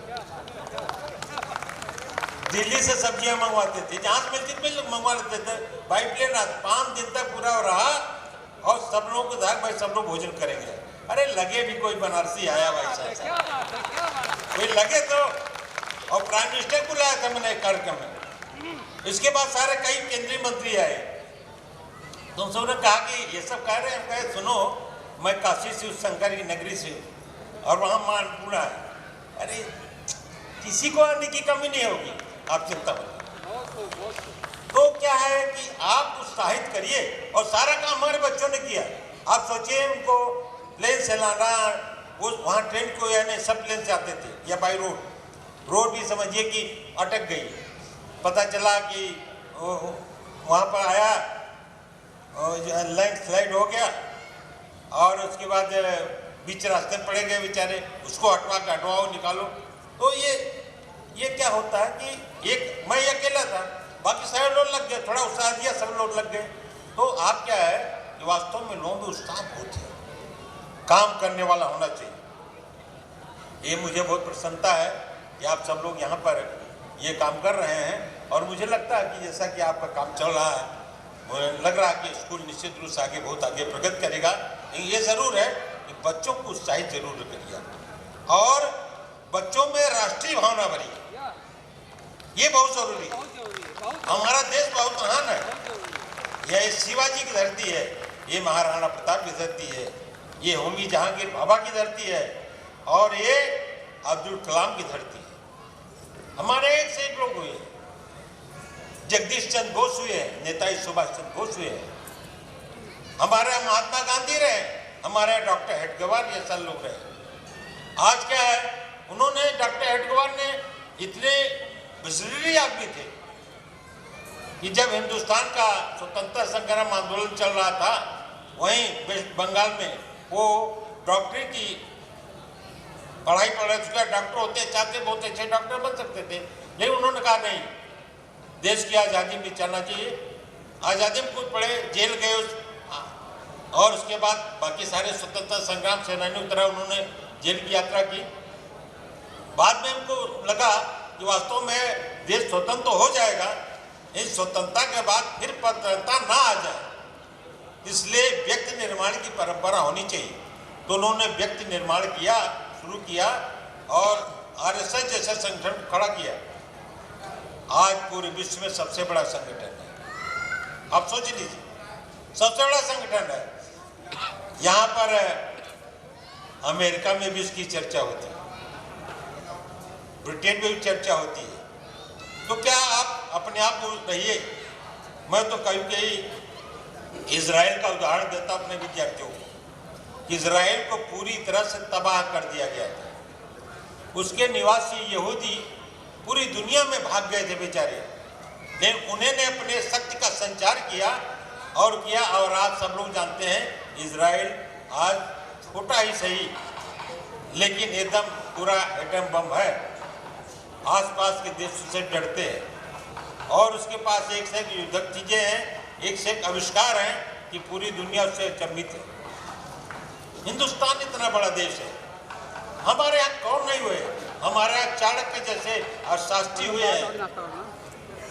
दिल्ली से सब्जियां मंगवाते थे, जहाँ से मिलती थी मंगवा लेते थे बाई प्लेन। 5 दिन तक पूरा रहा, और सब लोगों को था भाई सब लोग भोजन करेंगे। अरे लगे भी कोई बनारसी आया भाई साहब, कोई लगे तो। और प्राइम मिनिस्टर को लाया था मैंने एक कार्यक्रम में। इसके बाद सारे कई केंद्रीय मंत्री आए, तो सबने कहा कि ये सब कह रहे हैं। हम कहे सुनो, मैं काशी से उस शंकर की नगरी से, और वहाँ मानपुरा है, अरे किसी को आने की कमी नहीं होगी, आप चिंता मत। तो क्या है कि आप उत्साहित करिए, और सारा काम हमारे बच्चों ने किया। आप सोचिए उनको प्लेन से लाना, वो वहाँ ट्रेन को यानी सब प्लेन से आते थे, या बाई रोड भी समझिए कि अटक गई। पता चला कि वहाँ पर आया, लैंडस्लाइड हो गया, और उसके बाद बीच रास्ते पड़े गए बेचारे, उसको हटवाओ निकालो। तो ये क्या होता है कि एक मैं अकेला था, बाकी सारे लोग लग गए, थोड़ा उत्साह दिया सब लोग लग गए। तो आप क्या है कि वास्तव में लोगों में उत्साह बहुत है, काम करने वाला होना चाहिए। ये मुझे बहुत प्रसन्नता है कि आप सब लोग यहाँ पर ये काम कर रहे हैं, और मुझे लगता है कि जैसा कि आपका काम चल रहा है, मुझे लग रहा है कि स्कूल निश्चित रूप से बहुत आगे प्रगति करेगा। ये ज़रूर है कि बच्चों को उत्साहित जरूर करिए, और बच्चों में राष्ट्रीय भावना भरी, ये बहुत जरूरी है। हमारा देश बहुत महान है, यह शिवाजी की धरती है, ये महाराणा प्रताप की धरती है, ये होमी जहांगीर बाबा की धरती है, और ये अब्दुल कलाम की धरती है। हमारे एक से एक लोग हुए, जगदीश चंद्र बोस हुए, नेताजी सुभाष चंद्र बोस हुए, हमारे महात्मा गांधी रहे, हमारे डॉक्टर हेडगेवार जैसा लोग रहे। आज क्या है, उन्होंने डॉक्टर हेडगेवार ने इतने बिजली आदमी थे कि जब हिंदुस्तान का स्वतंत्रता संग्राम आंदोलन चल रहा था, वहीं वेस्ट बंगाल में वो डॉक्टरी की पढ़ाई पढ़ रहे थे, डॉक्टर होते चाहते बहुत अच्छे डॉक्टर बन सकते थे, लेकिन उन्होंने कहा नहीं, देश की आज़ादी में चलना चाहिए। आज़ादी में कुछ पढ़े, जेल गए और उसके बाद बाकी सारे स्वतंत्रता संग्राम सेनानियों की तरह उन्होंने जेल की यात्रा की। बाद में उनको लगा कि वास्तव में देश स्वतंत्र हो जाएगा, इस स्वतंत्रता के बाद फिर पत्रता ना आ जाए, इसलिए व्यक्ति निर्माण की परंपरा होनी चाहिए। तो उन्होंने व्यक्ति निर्माण किया, शुरू किया, और आरएसएस जैसे संगठन खड़ा किया। आज पूरे विश्व में सबसे बड़ा संगठन है, आप सोच लीजिए, सबसे बड़ा संगठन है। यहाँ पर अमेरिका में भी इसकी चर्चा होती है, ब्रिटेन में भी चर्चा होती है। तो क्या आप अपने आप रहिए, मैं तो कहीं इजराइल का उदाहरण देता हूं अपने विद्यार्थियों को। इजराइल को पूरी तरह से तबाह कर दिया गया था, उसके निवासी यहूदी पूरी दुनिया में भाग गए थे बेचारे, लेकिन उन्होंने अपने शक्ति का संचार किया, और आप सब लोग जानते हैं इजराइल आज छोटा ही सही लेकिन एकदम पूरा एटम बम है, आसपास के देशों से डरते हैं, और उसके पास एक से एक युद्धक चीजें हैं, एक से एक आविष्कार हैं कि पूरी दुनिया उससे चंबित है। हिंदुस्तान इतना बड़ा देश है, हमारे यहाँ कौन नहीं हुए, हमारे यहाँ चाणक्य जैसे अर्थशास्त्री हुए हैं,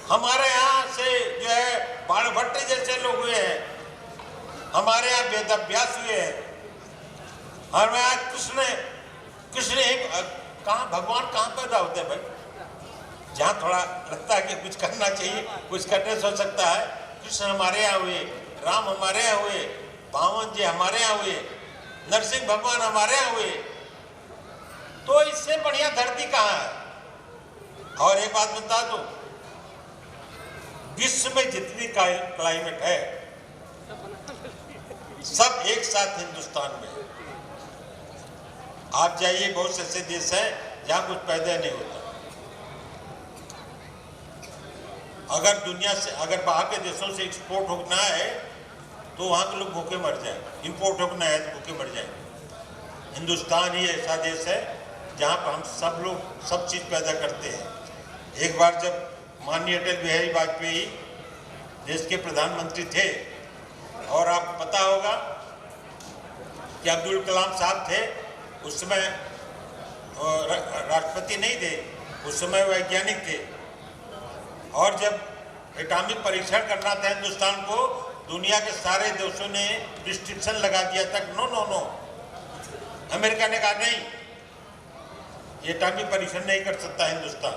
हमारे यहाँ से जो है बाणभट्ट जैसे लोग हुए हैं, हमारे यहाँ वेदव्यास हुए हैं, हमारे यहाँ कृष्ण कहाँ भगवान कहाँ पैदा होते हैं भाई? जहाँ थोड़ा लगता है कि कुछ करना चाहिए, कुछ करने से हो सकता है। कृष्ण हमारे यहाँ हुए, राम हमारे यहाँ हुए, बावन जी हमारे यहाँ हुए, नरसिंह भगवान हमारे यहाँ हुए, तो इससे बढ़िया धरती कहाँ है। और एक बात बता दूं, विश्व में जितनी क्लाइमेट है सब एक साथ हिंदुस्तान में है। आप जाइए, बहुत से ऐसे देश हैं जहां कुछ पैदा नहीं होता। अगर दुनिया से, अगर बाहर के देशों से एक्सपोर्ट होना है तो वहां के लोग भूखे मर जाएं, इंपोर्ट होना है तो भूखे मर जाएंगे। हिंदुस्तान ही ऐसा देश है जहां पर हम सब लोग सब चीज़ पैदा करते हैं। एक बार जब माननीय अटल बिहारी वाजपेयी देश के प्रधानमंत्री थे, और आपको पता होगा कि अब्दुल कलाम साहब थे, उस समय राष्ट्रपति नहीं थे, उस समय वैज्ञानिक थे, और जब एटॉमिक परीक्षण करना था हिंदुस्तान को, दुनिया के सारे देशों ने रिस्ट्रिक्शन लगा दिया था, नो नो नो। अमेरिका ने कहा नहीं, ये एटॉमिक परीक्षण नहीं कर सकता हिंदुस्तान।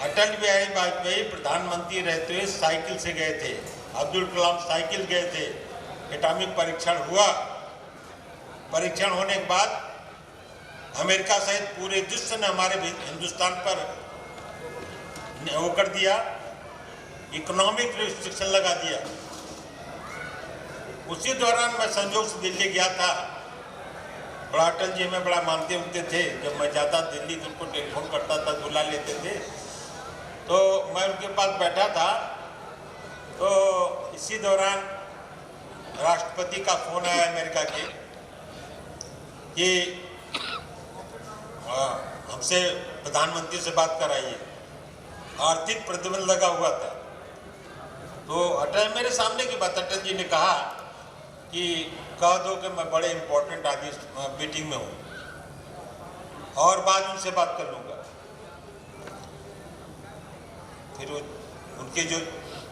अटल बिहारी वाजपेयी प्रधानमंत्री रहते हुए साइकिल से गए थे, अब्दुल कलाम साइकिल गए थे, एटॉमिक परीक्षण हुआ। परीक्षण होने के बाद अमेरिका सहित पूरे विश्व ने हमारे हिंदुस्तान पर वो कर दिया, इकोनॉमिक रिस्ट्रिक्शन लगा दिया। उसी दौरान मैं संजोग से दिल्ली गया था। बड़ा अटल जी में बड़ा मानते उनते थे, जब मैं जाता दिल्ली तो उनको टेलीफोन करता था, बुला लेते थे, तो मैं उनके पास बैठा था। तो इसी दौरान राष्ट्रपति का फोन आया अमेरिका के कि हमसे प्रधानमंत्री से बात कराइए। आर्थिक प्रतिबंध लगा हुआ था। तो अटल, मेरे सामने की बात, अटल जी ने कहा कि कह दो कि मैं बड़े इंपॉर्टेंट आदमी मीटिंग में हूँ और बाद उनसे बात कर लूँगा। फिर उनके जो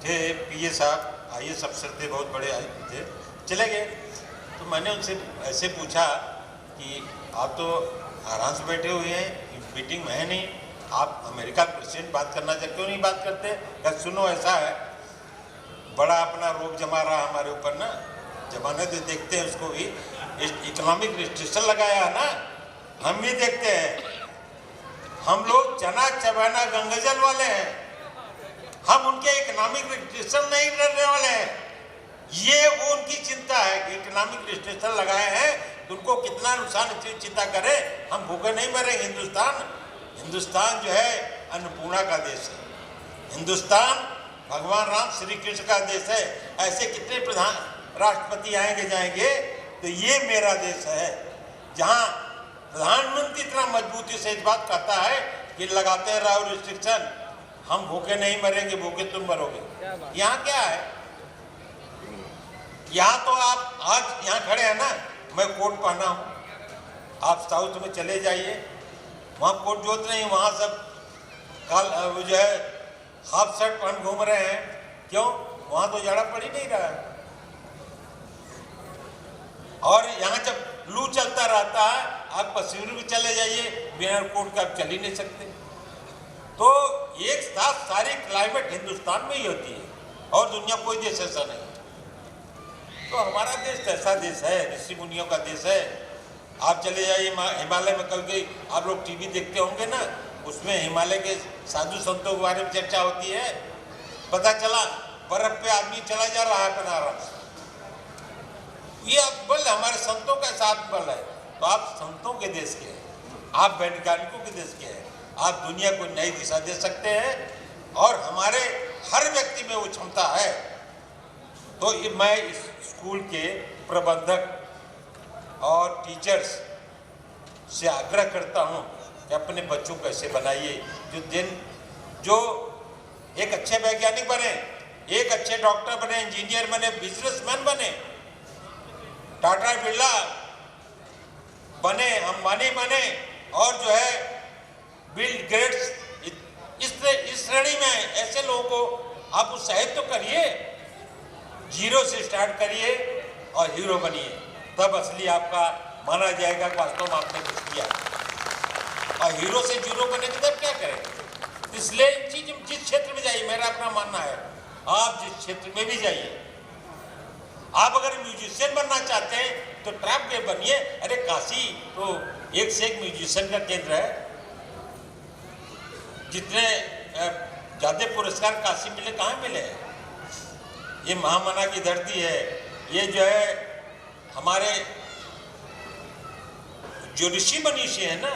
थे पीए साहब, आईएएस अफसर थे, बहुत बड़े थे, चले गए। तो मैंने उनसे ऐसे पूछा कि आप तो आराम से बैठे हुए हैं, मीटिंग में है नहीं, आप अमेरिका प्रेसिडेंट बात करना चाहते, क्यों नहीं बात करते? क्या सुनो, ऐसा है, बड़ा अपना रोब जमा रहा हमारे ऊपर ना, जमाने से देखते हैं उसको भी, इकोनॉमिक रिस्ट्रिक्शन लगाया है ना, हम भी देखते हैं। हम लोग चना चबाना गंगाजल वाले हैं, हम उनके इकोनॉमिक रिस्ट्रिक्शन नहीं करने वाले हैं। ये वो उनकी चिंता है कि इकोनॉमिक रिस्ट्रिक्शन लगाए हैं तो उनको कितना नुकसान, चिंता करें, हम भूखे नहीं मरेंगे। हिंदुस्तान जो है अन्नपूर्णा का देश है, हिंदुस्तान भगवान राम श्री कृष्ण का देश है। ऐसे कितने राष्ट्रपति आएंगे जाएंगे, तो ये मेरा देश है जहाँ प्रधानमंत्री इतना मजबूती से इस बात कहता है कि लगाते रहो रिस्ट्रिक्शन, हम भूखे नहीं मरेंगे, भूखे तुम मरोगे। यहाँ क्या है, यहाँ तो आप आज यहाँ खड़े हैं ना, मैं कोट पहना हूँ, आप साउथ में चले जाइए, वहाँ कोट जोत नहीं, वहाँ सब जो है हाफ शर्ट पहन घूम रहे हैं। क्यों? वहाँ तो जाड़ा पड़ ही नहीं रहा है। और यहाँ जब लू चलता रहता है, आप पश्चिम में चले जाइए, बिना कोट का आप चल ही नहीं सकते। तो एक साथ सारी क्लाइमेट हिंदुस्तान में ही होती है, और दुनिया कोई देश ऐसा नहीं। तो हमारा देश ऐसा देश है, ऋषि मुनियों का देश है। आप चले जाइए हिमालय में, कल के आप लोग टीवी देखते होंगे ना, उसमें हिमालय के साधु संतों के बारे में चर्चा होती है। पता चला बर्फ पे आदमी चला जा रहा है अपना आराम से। ये बल हमारे संतों का साथ बल है। तो आप संतों के देश के हैं, आप वैज्ञानिकों के देश के हैं, आप दुनिया को नई दिशा दे सकते हैं, और हमारे हर व्यक्ति में वो क्षमता है। तो मैं इस स्कूल के प्रबंधक और टीचर्स से आग्रह करता हूँ कि अपने बच्चों को ऐसे बनाइए जो एक अच्छे वैज्ञानिक बने, एक अच्छे डॉक्टर बने, इंजीनियर बने, बिजनेसमैन बने, टाटा बिरला बने, अंबानी बने, और जो है बिल गेट्स, इस श्रेणी में ऐसे लोगों को आप उत्साहित तो करिए, जीरो से स्टार्ट करिए और हीरो बनिए, तब असली आपका माना जाएगा कि वास्तव में आपने कुछ किया। और हीरो से जीरो बनेंगे तब क्या करेंगे? इसलिए जिस क्षेत्र में जाइए, मेरा अपना मानना है, आप जिस क्षेत्र में भी जाइए, आप अगर म्यूजिशियन बनना चाहते हैं तो ट्रैप के बनिए। अरे काशी तो एक से एक म्यूजिशियन का केंद्र है। जितने ज्यादा पुरस्कार काशी मिले कहाँ मिले हैं? ये महामना की धरती है। ये जो है हमारे जो ऋषि मनीषी है ना,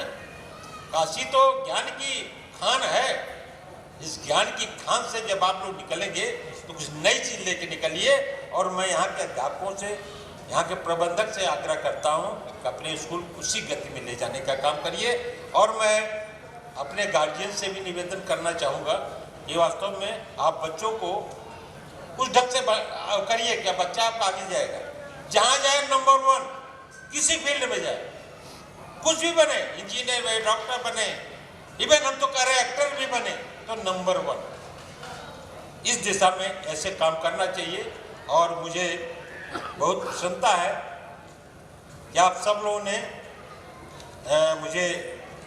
काशी तो ज्ञान की खान है। इस ज्ञान की खान से जब आप लोग निकलेंगे तो कुछ नई चीज लेके निकलिए। और मैं यहाँ के अध्यापकों से, यहाँ के प्रबंधक से आग्रह करता हूँ कि अपने स्कूल उसी गति में ले जाने का काम करिए। और मैं अपने गार्जियन से भी निवेदन करना चाहूँगा कि वास्तव में आप बच्चों को उस ढंग से करिए कि बच्चा आपका आगे जाएगा। जहाँ जाए नंबर 1, किसी फील्ड में जाए, कुछ भी बने, इंजीनियर बने, डॉक्टर बने, इवन हम तो कह रहे एक्टर भी बने, तो नंबर 1 इस दिशा में ऐसे काम करना चाहिए। और मुझे बहुत प्रसन्नता है कि आप सब लोगों ने मुझे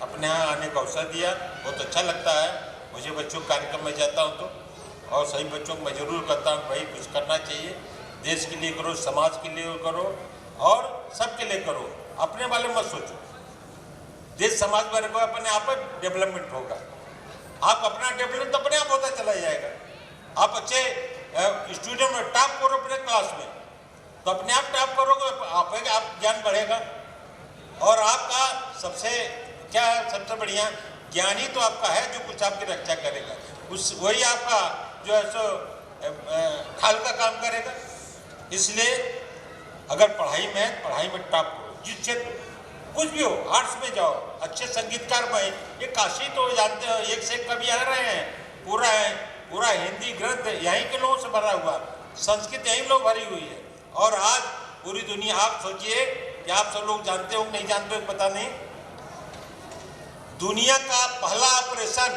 अपने यहाँ आने का अवसर दिया। बहुत अच्छा लगता है मुझे। बच्चों के कार्यक्रम में जाता हूँ तो, और सभी बच्चों को मैं जरूर कहता हूँ भाई कुछ करना चाहिए, देश के लिए करो, समाज के लिए करो और सबके लिए करो। अपने वाले मत सोचो। देश समाज में रखो, अपने आप डेवलपमेंट होगा। आप अपना डेवलपमेंट तो अपने आप होता चला जाएगा। आप अच्छे स्टूडेंट में टॉप करो अपने क्लास में, तो अपने आप टॉप करोगे, आप ज्ञान बढ़ेगा। और आपका सबसे क्या है, सबसे बढ़िया ज्ञानी तो आपका है जो कुछ आपकी रक्षा करेगा। वही आपका जो है सो खाल का काम करेगा। इसलिए अगर पढ़ाई में टॉप करो, जिस क्षेत्र कुछ भी हो, आर्ट्स में जाओ, अच्छे संगीतकार बने। ये काशी तो जानते हो एक से एक कवि आ रहे हैं। पूरा हिंदी ग्रंथ यहीं के लोगों से भरा हुआ, संस्कृत यहीं लोग भरी हुई है। और आज पूरी दुनिया, आप सोचिए कि आप सब लोग जानते हो नहीं जानते हो पता नहीं, दुनिया का पहला ऑपरेशन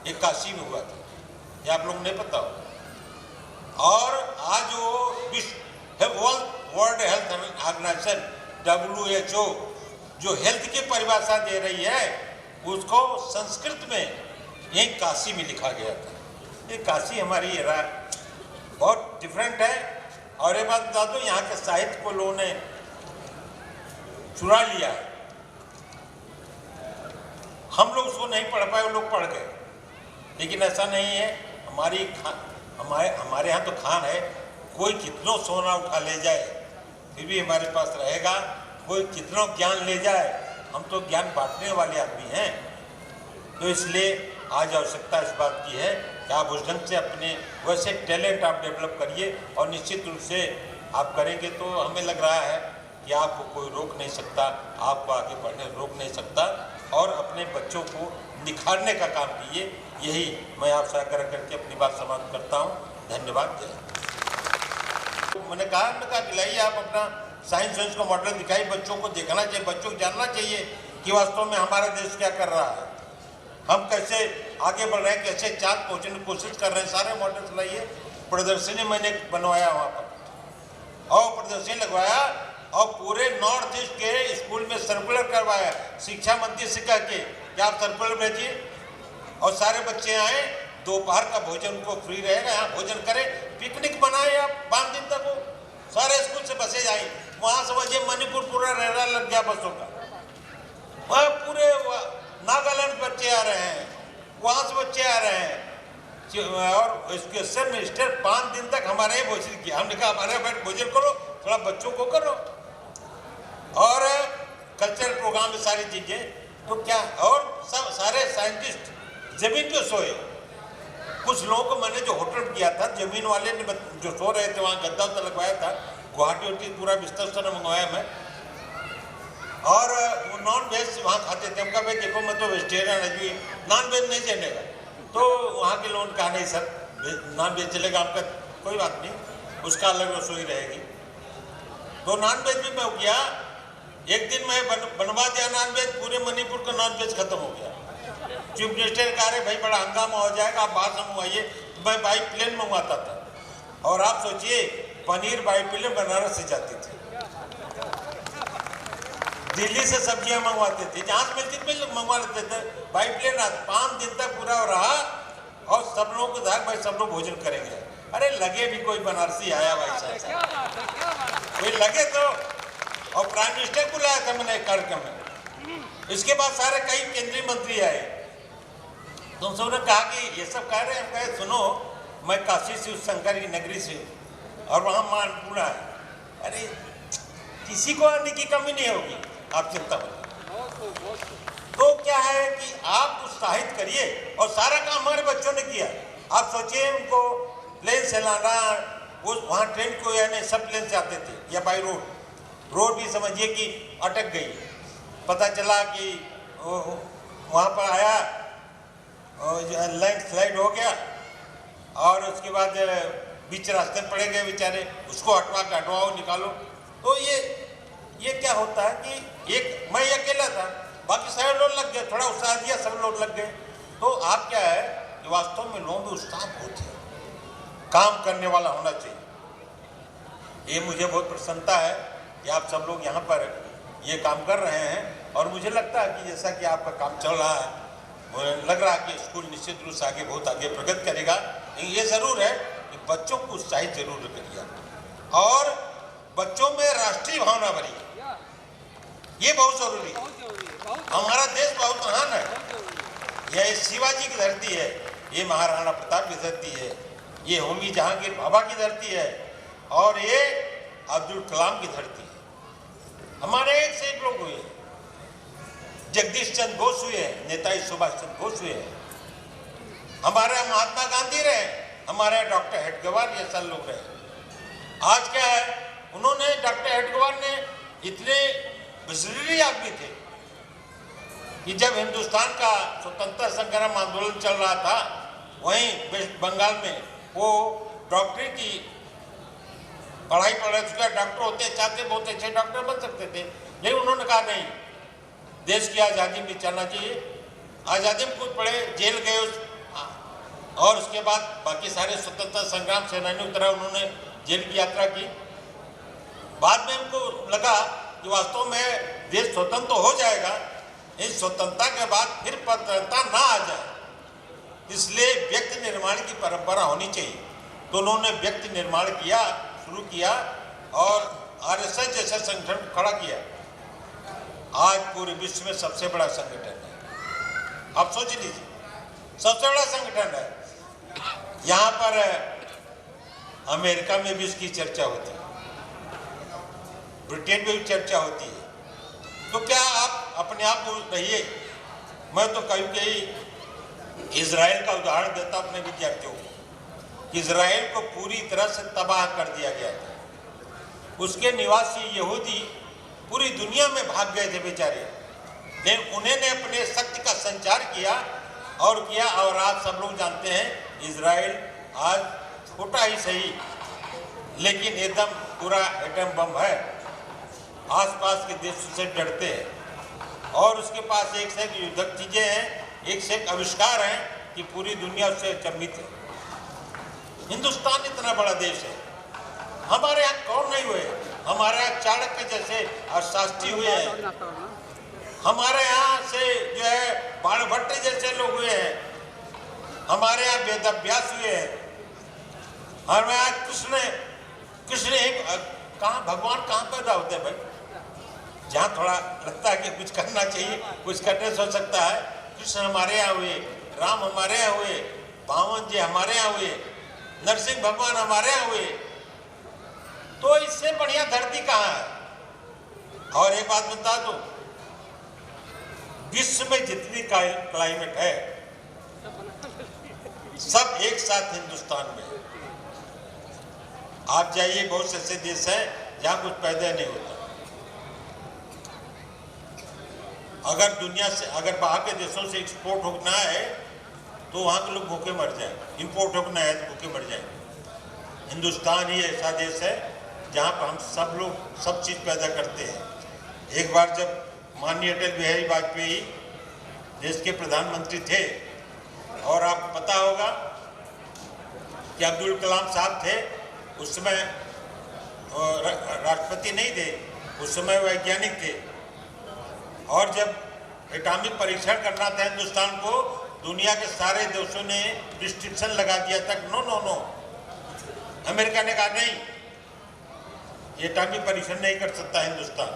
एक काशी में हुआ था। ये आप लोग नहीं पता हो। और आज वो वर्ल्ड हेल्थ ऑर्गेनाइजेशन WHO जो हेल्थ की परिभाषा दे रही है, उसको संस्कृत में यही काशी में लिखा गया था। ये काशी हमारी बहुत डिफरेंट है। और एक बात बता दो, यहाँ के साहित्य को लोगों ने चुरा लिया। हम लोग उसको नहीं पढ़ पाए, वो लोग पढ़ गए। लेकिन ऐसा नहीं है। हमारे यहाँ तो खान है, कोई कितनों सोना उठा ले जाए फिर भी हमारे पास रहेगा। कोई कितना ज्ञान ले जाए, हम तो ज्ञान बांटने वाले आदमी हैं। तो इसलिए आज आवश्यकता इस बात की है कि आप उस ढंग से अपने वैसे टैलेंट आप डेवलप करिए। और निश्चित रूप से आप करेंगे तो हमें लग रहा है कि आपको कोई रोक नहीं सकता, आपको आगे बढ़ने रोक नहीं सकता। और अपने बच्चों को निखारने का काम कीजिए। यही मैं आपसे आग्रह करके अपनी बात समाप्त करता हूँ। धन्यवाद। जय। मैंने कहा कि लाइए आप अपना साइंस को मॉडल दिखाई, बच्चों को देखना चाहिए, बच्चों को जानना चाहिए कि वास्तव में हमारा देश क्या कर रहा है, हम कैसे आगे बढ़ रहे हैं, कैसे चाँद पहुँचने की कोशिश कर रहे हैं। सारे मॉडल्स लाइए। प्रदर्शनी मैंने बनवाया वहाँ पर और प्रदर्शनी लगवाया और पूरे नॉर्थ ईस्ट के स्कूल में सर्कुलर करवाया शिक्षा मंत्री से कह के कि आप सर्कुलर भेजिए और सारे बच्चे आए। दोपहर का भोजन उनको फ्री रहेगा, यहाँ भोजन करें, पिकनिक बनाए। आप 5 दिन तक वो सारे स्कूल से बसेज आई। वहाँ समझिए मणिपुर पूरा रेरा लग गया बसों का। वहाँ पूरे नागालैंड बच्चे आ रहे हैं, वहाँ से बच्चे आ रहे हैं। और एजुकेशन मिनिस्टर 5 दिन तक हमारे यहाँ भोजन किया। हमने कहा हमारे बैठ भोजन करो, थोड़ा बच्चों को करो। और कल्चरल प्रोग्राम में सारी चीज़ें तो क्या। और सब सारे साइंटिस्ट जमीन पे सोए। कुछ लोगों को मैंने जो होटल किया था, जमीन वाले ने जो सो रहे थे वहाँ गद्दा तो लगवाया था, गुवाहाटी पूरा बिस्तर उस्तर मंगवाया मैं। और वो नॉन वेज वहाँ खाते थे। हम कहा भाई देखो मैं तो वेजिटेरियन है, नॉन वेज नहीं चलेगा। तो वहाँ के लोगों ने कहा नहीं सर नॉन वेज चलेगा आपका, कोई बात नहीं, उसका अलग रसोई रहेगी। तो नॉन वेज भी मैं किया। एक दिन मैं बनवा दिया नॉन वेज, पूरे मणिपुर का नॉन वेज खत्म हो गया। चीफ मिनिस्टर कह रहे भाई बड़ा हंगामा हो जाएगा, आप बाहर से मंगवाइए। तो मैं बाई प्लेन मंगवाता था। और आप सोचिए पनीर बाई प्लेन बनारस से जाती थी, दिल्ली से सब्जियां मंगवाते थे, जहाँ से मिलती थी मंगवा लेते थे। बाई प्लेन 5 दिन तक पूरा रहा। और सब लोगों को था भाई सब लोग भोजन करेंगे। अरे लगे भी कोई बनारसी आया भाई साहब, कोई लगे तो। और प्राइम मिनिस्टर को लाया था मैंने कार्यक्रम में। इसके बाद सारे कई केंद्रीय मंत्री आए, तो उन सबने कहा कि ये सब कह रहे हैं। हम कहे सुनो, मैं काशी से, उस शंकर की नगरी से, और वहाँ मां अन्नपूर्णा है। अरे किसी को आने की कमी नहीं होगी, आप चिंता मत। तो क्या है कि आप उत्साहित करिए, और सारा काम हमारे बच्चों ने किया। आप सोचिए, उनको प्लेन से लाना, वो वहाँ ट्रेन को यानी सब प्लेन से आते थे, या बाई रोड भी समझिए कि अटक गई। पता चला कि वहाँ पर आया, लैंडस्लाइड हो गया, और उसके बाद बीच रास्ते पड़े गए बेचारे, उसको हटवाओ निकालो। तो ये क्या होता है कि एक मैं अकेला था, बाकी सारे लोग लग गए, थोड़ा उत्साह दिया, सब लोग लग गए। तो आप क्या है कि वास्तव में लोगों में उत्साह बहुत है, काम करने वाला होना चाहिए। ये मुझे बहुत प्रसन्नता है कि आप सब लोग यहाँ पर ये काम कर रहे हैं, और मुझे लगता है कि जैसा कि आपका काम चल रहा है, मुझे लग रहा है कि स्कूल निश्चित रूप से बहुत आगे प्रगति करेगा। लेकिन ये ज़रूर है कि बच्चों को उत्साहित जरूर करिए, और बच्चों में राष्ट्रीय भावना भरी, ये बहुत जरूरी है। हमारा देश बहुत महान है, यह शिवाजी की धरती है, ये महाराणा प्रताप की धरती है, ये होमी जहांगीर बाबा की धरती है, और ये अब्दुल कलाम की धरती है। हमारे एक से एक लोग हुए, जगदीश चंद्र बोस हुए, नेताजी सुभाष चंद्र बोस हुए, हमारे महात्मा गांधी रहे, हमारे डॉक्टर हेडगेवार जैसा लोग रहे। आज क्या है, उन्होंने, डॉक्टर हेडगेवार ने इतने बिजली आदमी थे कि जब हिंदुस्तान का स्वतंत्रता संग्राम आंदोलन चल रहा था, वहीं वेस्ट बंगाल में वो डॉक्टरी की पढ़ाई पढ़ रहे थे। डॉक्टर होते चाहते, बहुत अच्छे डॉक्टर बन सकते थे, लेकिन उन्होंने कहा नहीं, देश की आज़ादी में चलना चाहिए। आज़ादी में कुछ पढ़े, जेल गए, और उसके बाद बाकी सारे स्वतंत्रता संग्राम सेनानियों की तरह उन्होंने जेल की यात्रा की। बाद में उनको लगा कि वास्तव में देश स्वतंत्र हो जाएगा, इस स्वतंत्रता के बाद फिर पत्रता ना आ जाए, इसलिए व्यक्ति निर्माण की परंपरा होनी चाहिए। तो उन्होंने व्यक्ति निर्माण किया, शुरू किया, और आरएसएस जैसे संगठन खड़ा किया। आज पूरे विश्व में सबसे बड़ा संगठन है, आप सोच लीजिए, सबसे बड़ा संगठन है। यहाँ पर अमेरिका में भी इसकी चर्चा होती है, ब्रिटेन में भी चर्चा होती है। तो क्या आप अपने आप रहिए। मैं तो कभी इजराइल का उदाहरण देता हूं अपने विद्यार्थियों को। इजराइल को पूरी तरह से तबाह कर दिया गया था, उसके निवासी यहूदी पूरी दुनिया में भाग गए थे बेचारे, लेकिन उन्होंने अपने शक्ति का संचार किया, और आप सब लोग जानते हैं इजराइल आज छोटा ही सही, लेकिन एकदम पूरा एटम बम है, आसपास के देशों से डरते हैं, और उसके पास एक से एक युद्धक चीजें हैं, एक से एक आविष्कार हैं कि पूरी दुनिया उससे अचंभित है। हिंदुस्तान इतना बड़ा देश है, हमारे यहाँ कौन नहीं हुए, हमारे यहाँ चाणक्य जैसे अर्थशास्त्री हुए हैं, हमारे यहाँ से जो है बाणभट्ट जैसे लोग हुए हैं, हमारे यहाँ वेदव्यास हुए हैं, हमारे यहाँ कृष्ण कहाँ भगवान कहाँ पैदा होते हैं भाई? जहाँ थोड़ा लगता है कि कुछ करना चाहिए, कुछ करने से हो सकता है। कृष्ण हमारे यहाँ हुए, राम हमारे यहाँ हुए, बावन जी हमारे यहाँ हुए, नरसिंह भगवान हमारे यहाँ हुए, तो इससे बढ़िया धरती कहाँ है? और एक बात बता दूं, विश्व में जितनी क्लाइमेट है सब एक साथ हिंदुस्तान में है। आप जाइए, बहुत से ऐसे देश हैं जहां कुछ पैदा नहीं होता। अगर दुनिया से, अगर बाहर के देशों से एक्सपोर्ट होना है तो वहां के लोग भूखे मर जाएं, इंपोर्ट होना है तो भूखे मर जाएंगे। हिंदुस्तान ही ऐसा देश है जहां पर हम सब लोग सब चीज़ पैदा करते हैं। एक बार जब माननीय अटल बिहारी वाजपेयी देश के प्रधानमंत्री थे, और आपको पता होगा कि अब्दुल कलाम साहब थे, उस समय राष्ट्रपति नहीं थे, उस समय वैज्ञानिक थे, और जब एटॉमिक परीक्षण करना था हिंदुस्तान को, दुनिया के सारे देशों ने रिस्ट्रिक्शन लगा दिया था, नो नो नो, अमेरिका ने कहा नहीं, ये एटॉमिक परीक्षण नहीं कर सकता हिंदुस्तान।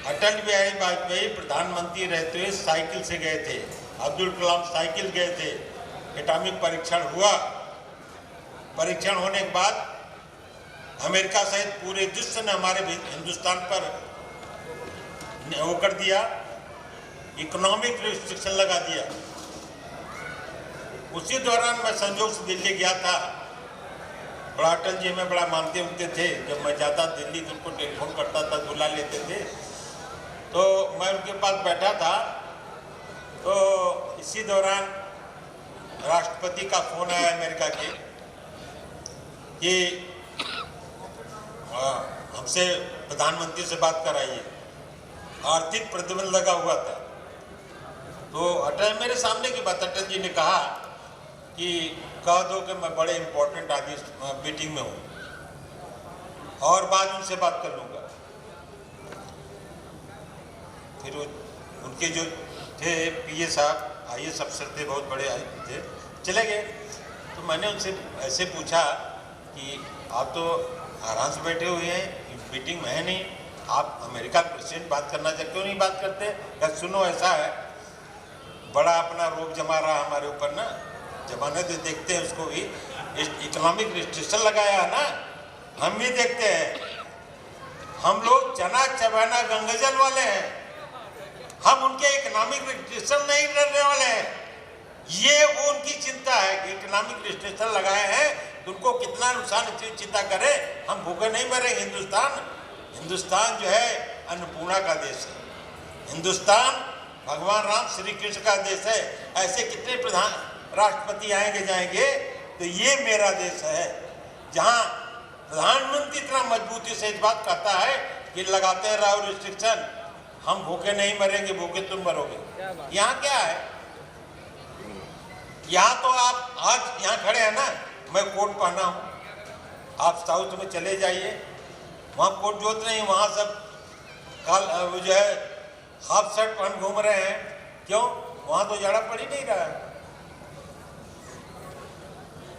अटल बिहारी वाजपेयी प्रधानमंत्री रहते हुए साइकिल से गए थे, अब्दुल कलाम साइकिल गए थे, एटॉमिक परीक्षण हुआ। परीक्षण होने के बाद अमेरिका सहित पूरे विश्व ने हमारे हिंदुस्तान पर वो कर दिया, इकोनॉमिक रिस्ट्रिक्शन लगा दिया। उसी दौरान मैं संजोग से दिल्ली गया था। बड़ा अटल जी में बड़ा मानते उनते थे, जब मैं जाता दिल्ली तो उनको टेलीफोन करता था, बुला लेते थे। तो मैं उनके पास बैठा था, तो इसी दौरान राष्ट्रपति का फोन आया अमेरिका के कि हमसे प्रधानमंत्री से बात कराइए। आर्थिक प्रतिबंध लगा हुआ था। तो अटल मेरे सामने की बात, अटल जी ने कहा कि कह दो कि मैं बड़े इंपॉर्टेंट आदमी मीटिंग में हूँ और बाद उनसे बात कर लूँगा। फिर उनके जो थे पीए साहब, IAS अफसर थे, बहुत बड़े थे, चले गए। तो मैंने उनसे ऐसे पूछा कि आप तो आराम से बैठे हुए हैं, मीटिंग में है नहीं, आप अमेरिका प्रेसिडेंट बात करना चाहते, क्यों नहीं बात करते? क्या सुनो, ऐसा है, बड़ा अपना रोब जमा रहा हमारे ऊपर ना, जमाने से देखते हैं उसको भी, इकोनॉमिक रिस्ट्रिक्शन लगाया है ना, हम भी देखते हैं। हम लोग चना चबाना गंगाजल वाले हैं, हम उनके इकोनॉमिक रिस्ट्रिक्शन नहीं करने वाले हैं। ये वो उनकी चिंता है कि इकोनॉमिक रिस्ट्रिक्शन लगाए हैं तो उनको कितना नुकसान चिंता करे, हम भूखे नहीं मरेंगे। हिंदुस्तान जो है अन्नपूर्णा का देश है, हिंदुस्तान भगवान राम श्री कृष्ण का देश है। ऐसे कितने प्रधान राष्ट्रपति आएंगे जाएंगे, तो ये मेरा देश है जहाँ प्रधानमंत्री इतना मजबूती से इस बात कहता है कि लगाते रहो रिस्ट्रिक्शन, हम भूखे नहीं मरेंगे, भूखे तुम मरोगे। यहाँ क्या है, यहाँ तो आप आज यहाँ खड़े हैं ना, मैं कोट पहना हूँ, आप साउथ में चले जाइए, वहाँ कोट जोत नहीं, वहाँ सब जो है हाफ शर्ट पहन घूम रहे हैं। क्यों? वहाँ तो जाड़ा पड़ ही नहीं रहा है।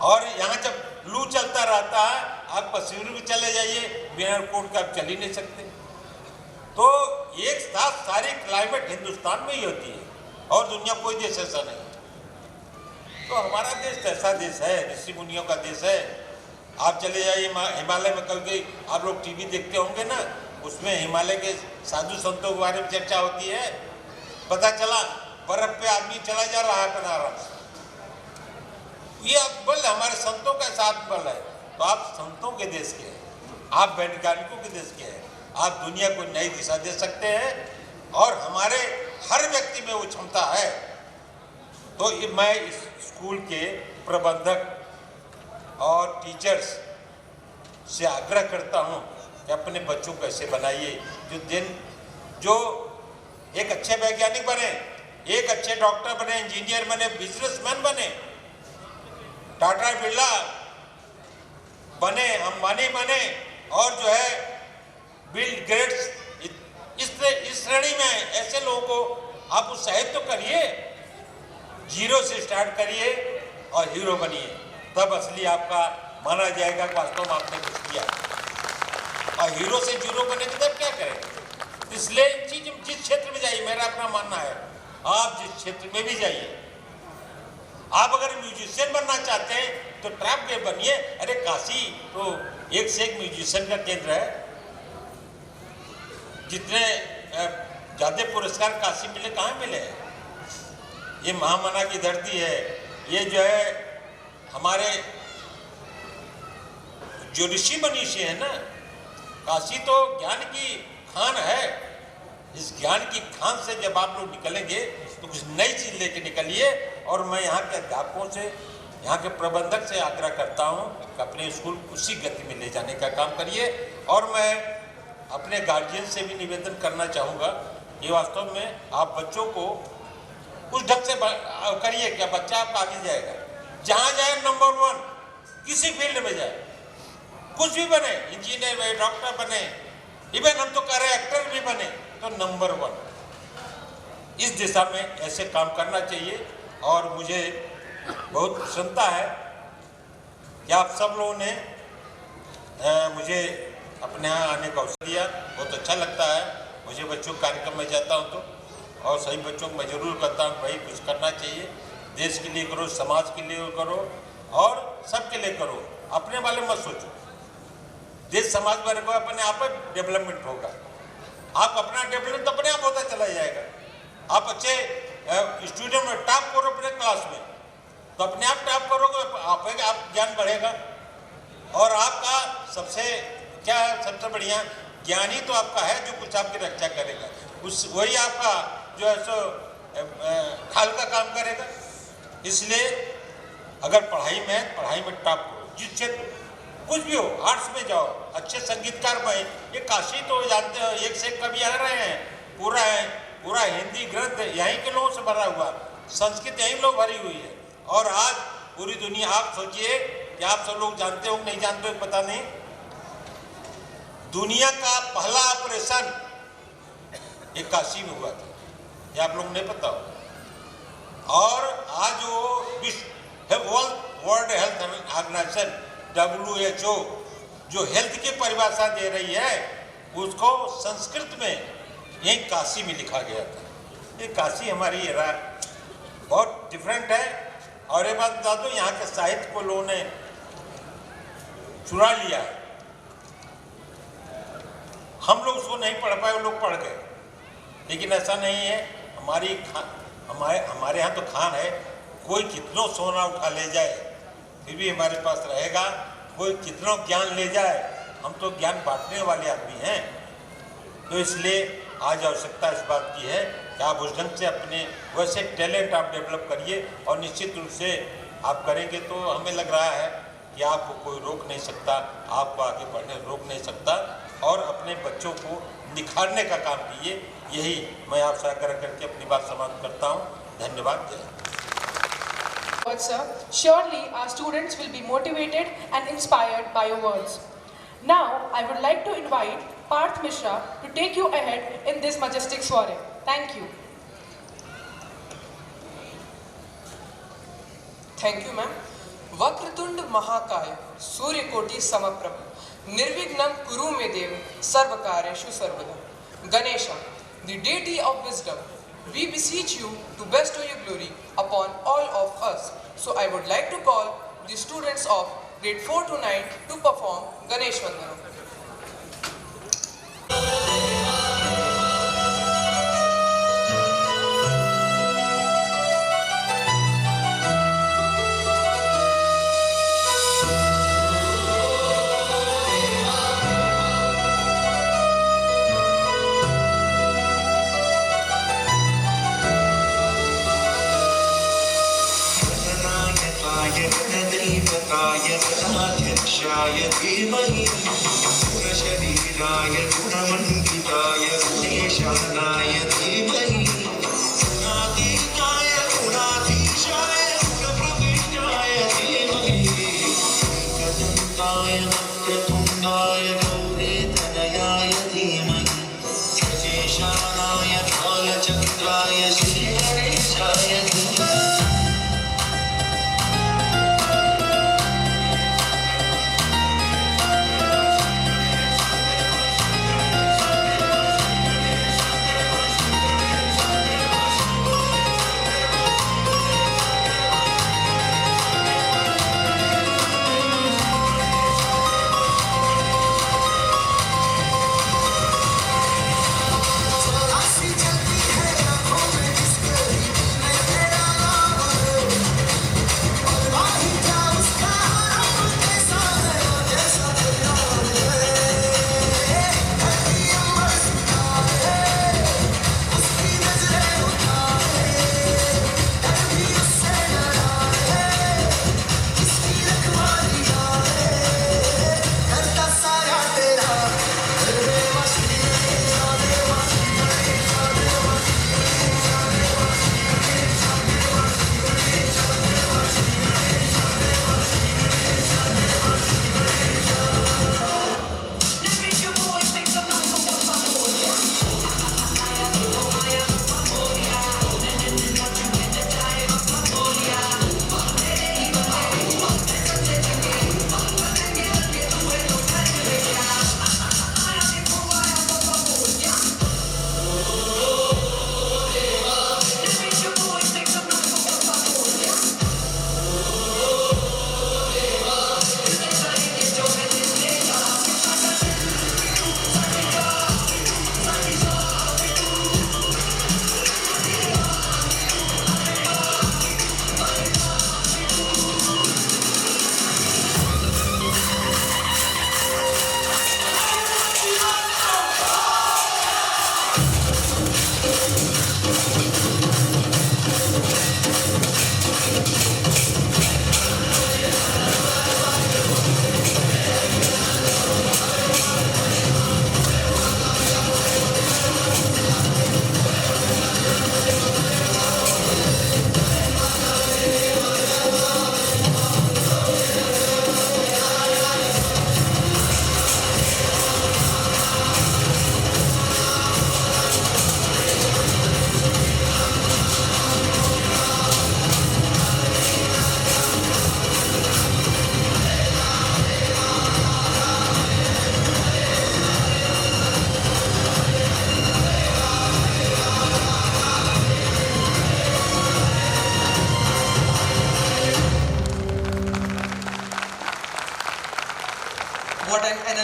और यहाँ जब लू चलता रहता है, आप पश्चिमी में चले जाइए, बिना कोट का आप चल ही नहीं सकते। तो एक साथ सारी क्लाइमेट हिंदुस्तान में ही होती है और दुनिया कोई देश ऐसा नहीं। तो हमारा देश ऐसा देश है, ऋषि मुनियों का देश है। आप चले जाइए हिमालय में, कभी आप लोग टीवी देखते होंगे ना, उसमें हिमालय के साधु संतों के बारे में चर्चा होती है। पता चला बर्फ पे आदमी चला जा रहा है अपना आराम से। ये बल हमारे संतों का साथ बल है। तो आप संतों के देश के हैं, आप वैज्ञानिकों के देश के हैं, आप दुनिया को नई दिशा दे सकते हैं और हमारे हर व्यक्ति में वो क्षमता है। तो मैं इस स्कूल के प्रबंधक और टीचर्स से आग्रह करता हूँ कि अपने बच्चों को ऐसे बनाइए जो एक अच्छे वैज्ञानिक बने, एक अच्छे डॉक्टर बने, इंजीनियर बने, बिजनेसमैन बने, टाटा बिरला बने, अंबानी बने और जो है बिल गेट्स, इस श्रेणी में ऐसे लोगों को आप उत्साहित तो करिए, जीरो से स्टार्ट करिए और हीरो बनिए, तब असली आपका माना जाएगा कि वास्तव में आपने कुछ किया। और हीरो से जीरो बनेंगे तब क्या करेंगे? इसलिए जिस क्षेत्र में जाइए, मेरा अपना मानना है, आप जिस क्षेत्र में भी जाइए, आप अगर म्यूजिशियन बनना चाहते हैं तो ट्रैप के बनिए। अरे काशी तो एक से एक म्यूजिशियन का केंद्र है, जितने ज्यादा पुरस्कार काशी मिले कहाँ मिले हैं? ये महामना की धरती है, ये जो है हमारे जो ऋषि मनीषी है ना, काशी तो ज्ञान की खान है। इस ज्ञान की खान से जब आप लोग निकलेंगे तो कुछ नई चीज लेके निकलिए। और मैं यहाँ के अध्यापकों से, यहाँ के प्रबंधक से आग्रह करता हूँ कि अपने स्कूल उसी गति में ले जाने का काम करिए। और मैं अपने गार्जियन से भी निवेदन करना चाहूँगा कि वास्तव में आप बच्चों को उस ढंग से करिए कि बच्चा आपका आगे जाएगा, जहाँ जाए नंबर 1, किसी फील्ड में जाए, कुछ भी बने, इंजीनियर बने, डॉक्टर बने, इवन हम तो कह रहे एक्टर भी बने, तो नंबर 1। इस दिशा में ऐसे काम करना चाहिए। और मुझे बहुत प्रसन्नता है कि आप सब लोगों ने मुझे अपने यहाँ आने का अवसर दिया। बहुत अच्छा लगता है मुझे बच्चों के कार्यक्रम में जाता हूँ तो, और सभी बच्चों को मैं जरूर कहता हूँ भाई कुछ करना चाहिए, देश के लिए करो, समाज के लिए करो और सबके लिए करो, अपने बारे में मत सोचो। देश समाज में रखो, अपने आप में डेवलपमेंट होगा। आप अपना डेवलपमेंट अपने आप होता चला जाएगा। आप अच्छे स्टूडेंट में टॉप करो अपने क्लास में तो अपने आप टॉप करोगे, आप ज्ञान बढ़ेगा। और आपका सबसे क्या है, सबसे बढ़िया ज्ञान ही तो आपका है जो कुछ आपकी रक्षा करेगा। वही आपका जो है सो ढाल का काम करेगा। इसलिए अगर पढ़ाई में टॉप करो, जिस क्षेत्र कुछ भी हो, आर्ट्स में जाओ, अच्छे संगीतकार में। ये काशी तो जानते हो, एक से एक कवि आ रहे हैं, पूरा हिंदी ग्रंथ यहीं के लोगों से भरा हुआ, संस्कृत यहीं लोग भरी हुई है। और आज पूरी दुनिया, आप सोचिए कि आप सब लोग जानते हो नहीं जानते हो पता नहीं, दुनिया का पहला ऑपरेशन एक काशी में हुआ था, ये आप लोग नहीं पता हो। और आज वो वर्ल्ड हेल्थ ऑर्गेनाइजेशन WHO जो हेल्थ की परिभाषा दे रही है, उसको संस्कृत में यही काशी में लिखा गया था। ये काशी हमारी बहुत डिफरेंट है। और एक बात बता दो, यहाँ के साहित्य को लोगों ने चुरा लिया। हम लोग उसको नहीं पढ़ पाए, वो लोग पढ़ गए। लेकिन ऐसा नहीं है। हमारे यहाँ तो खान है, कोई कितनों सोना उठा ले जाए फिर भी हमारे पास रहेगा, कोई कितना ज्ञान ले जाए, हम तो ज्ञान बांटने वाले आदमी हैं। तो इसलिए आज आवश्यकता इस बात की है कि आप उस ढंग से अपने वैसे टैलेंट आप डेवलप करिए, और निश्चित रूप से आप करेंगे तो हमें लग रहा है कि आपको कोई रोक नहीं सकता, आपको आगे बढ़ने रोक नहीं सकता। और अपने बच्चों को निखारने का काम कीजिए, यही मैं आपसे आग्रह करके अपनी बात समाप्त करता हूँ। धन्यवाद। Sir, surely our students will be motivated and inspired by your words. Now, I would like to invite Parth Mishra to take you ahead in this majestic soiree. Thank you. Thank you ma'am. वक्रतुंड महाकाय सूर्यकोटि समप्रभ निर्विघ्नं कुरु मे देव सर्वकार्येषु सर्वदा। Ganesha, the deity of wisdom, we beseech you to bestow your glory upon all of us. So I would like to call the students of grade 4 to 9 to perform Ganesh Vandanam. गणाध्यक्षाय धीमहि गुणशरीराय गुणमण्डिताय गुणेशानाय धीमहि गुणातीताय गुणाधीशाय गुणप्रविष्टाय धीमहि एकदन्ताय वक्रतुण्डाय गौरीतनयाय धीमहि सचेशानाय कालचक्राय श्रीगणेशाय धीमहि।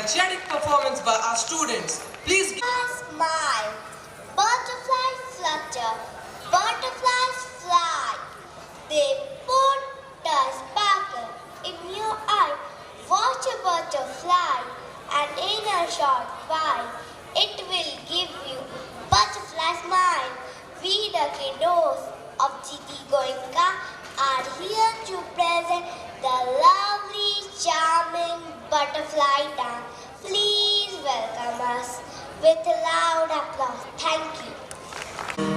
energetic performance by our students. Please give Smile. Butterflies flutter. Butterflies fly. They put a sparkle in your eye. Watch a butterfly, and in a short while, it will give you butterfly smile. We the kiddos of GT Goenka are here to present the lovely, charming butterfly dance. Please welcome us with a loud applause. Thank you.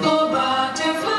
Oh, butterfly.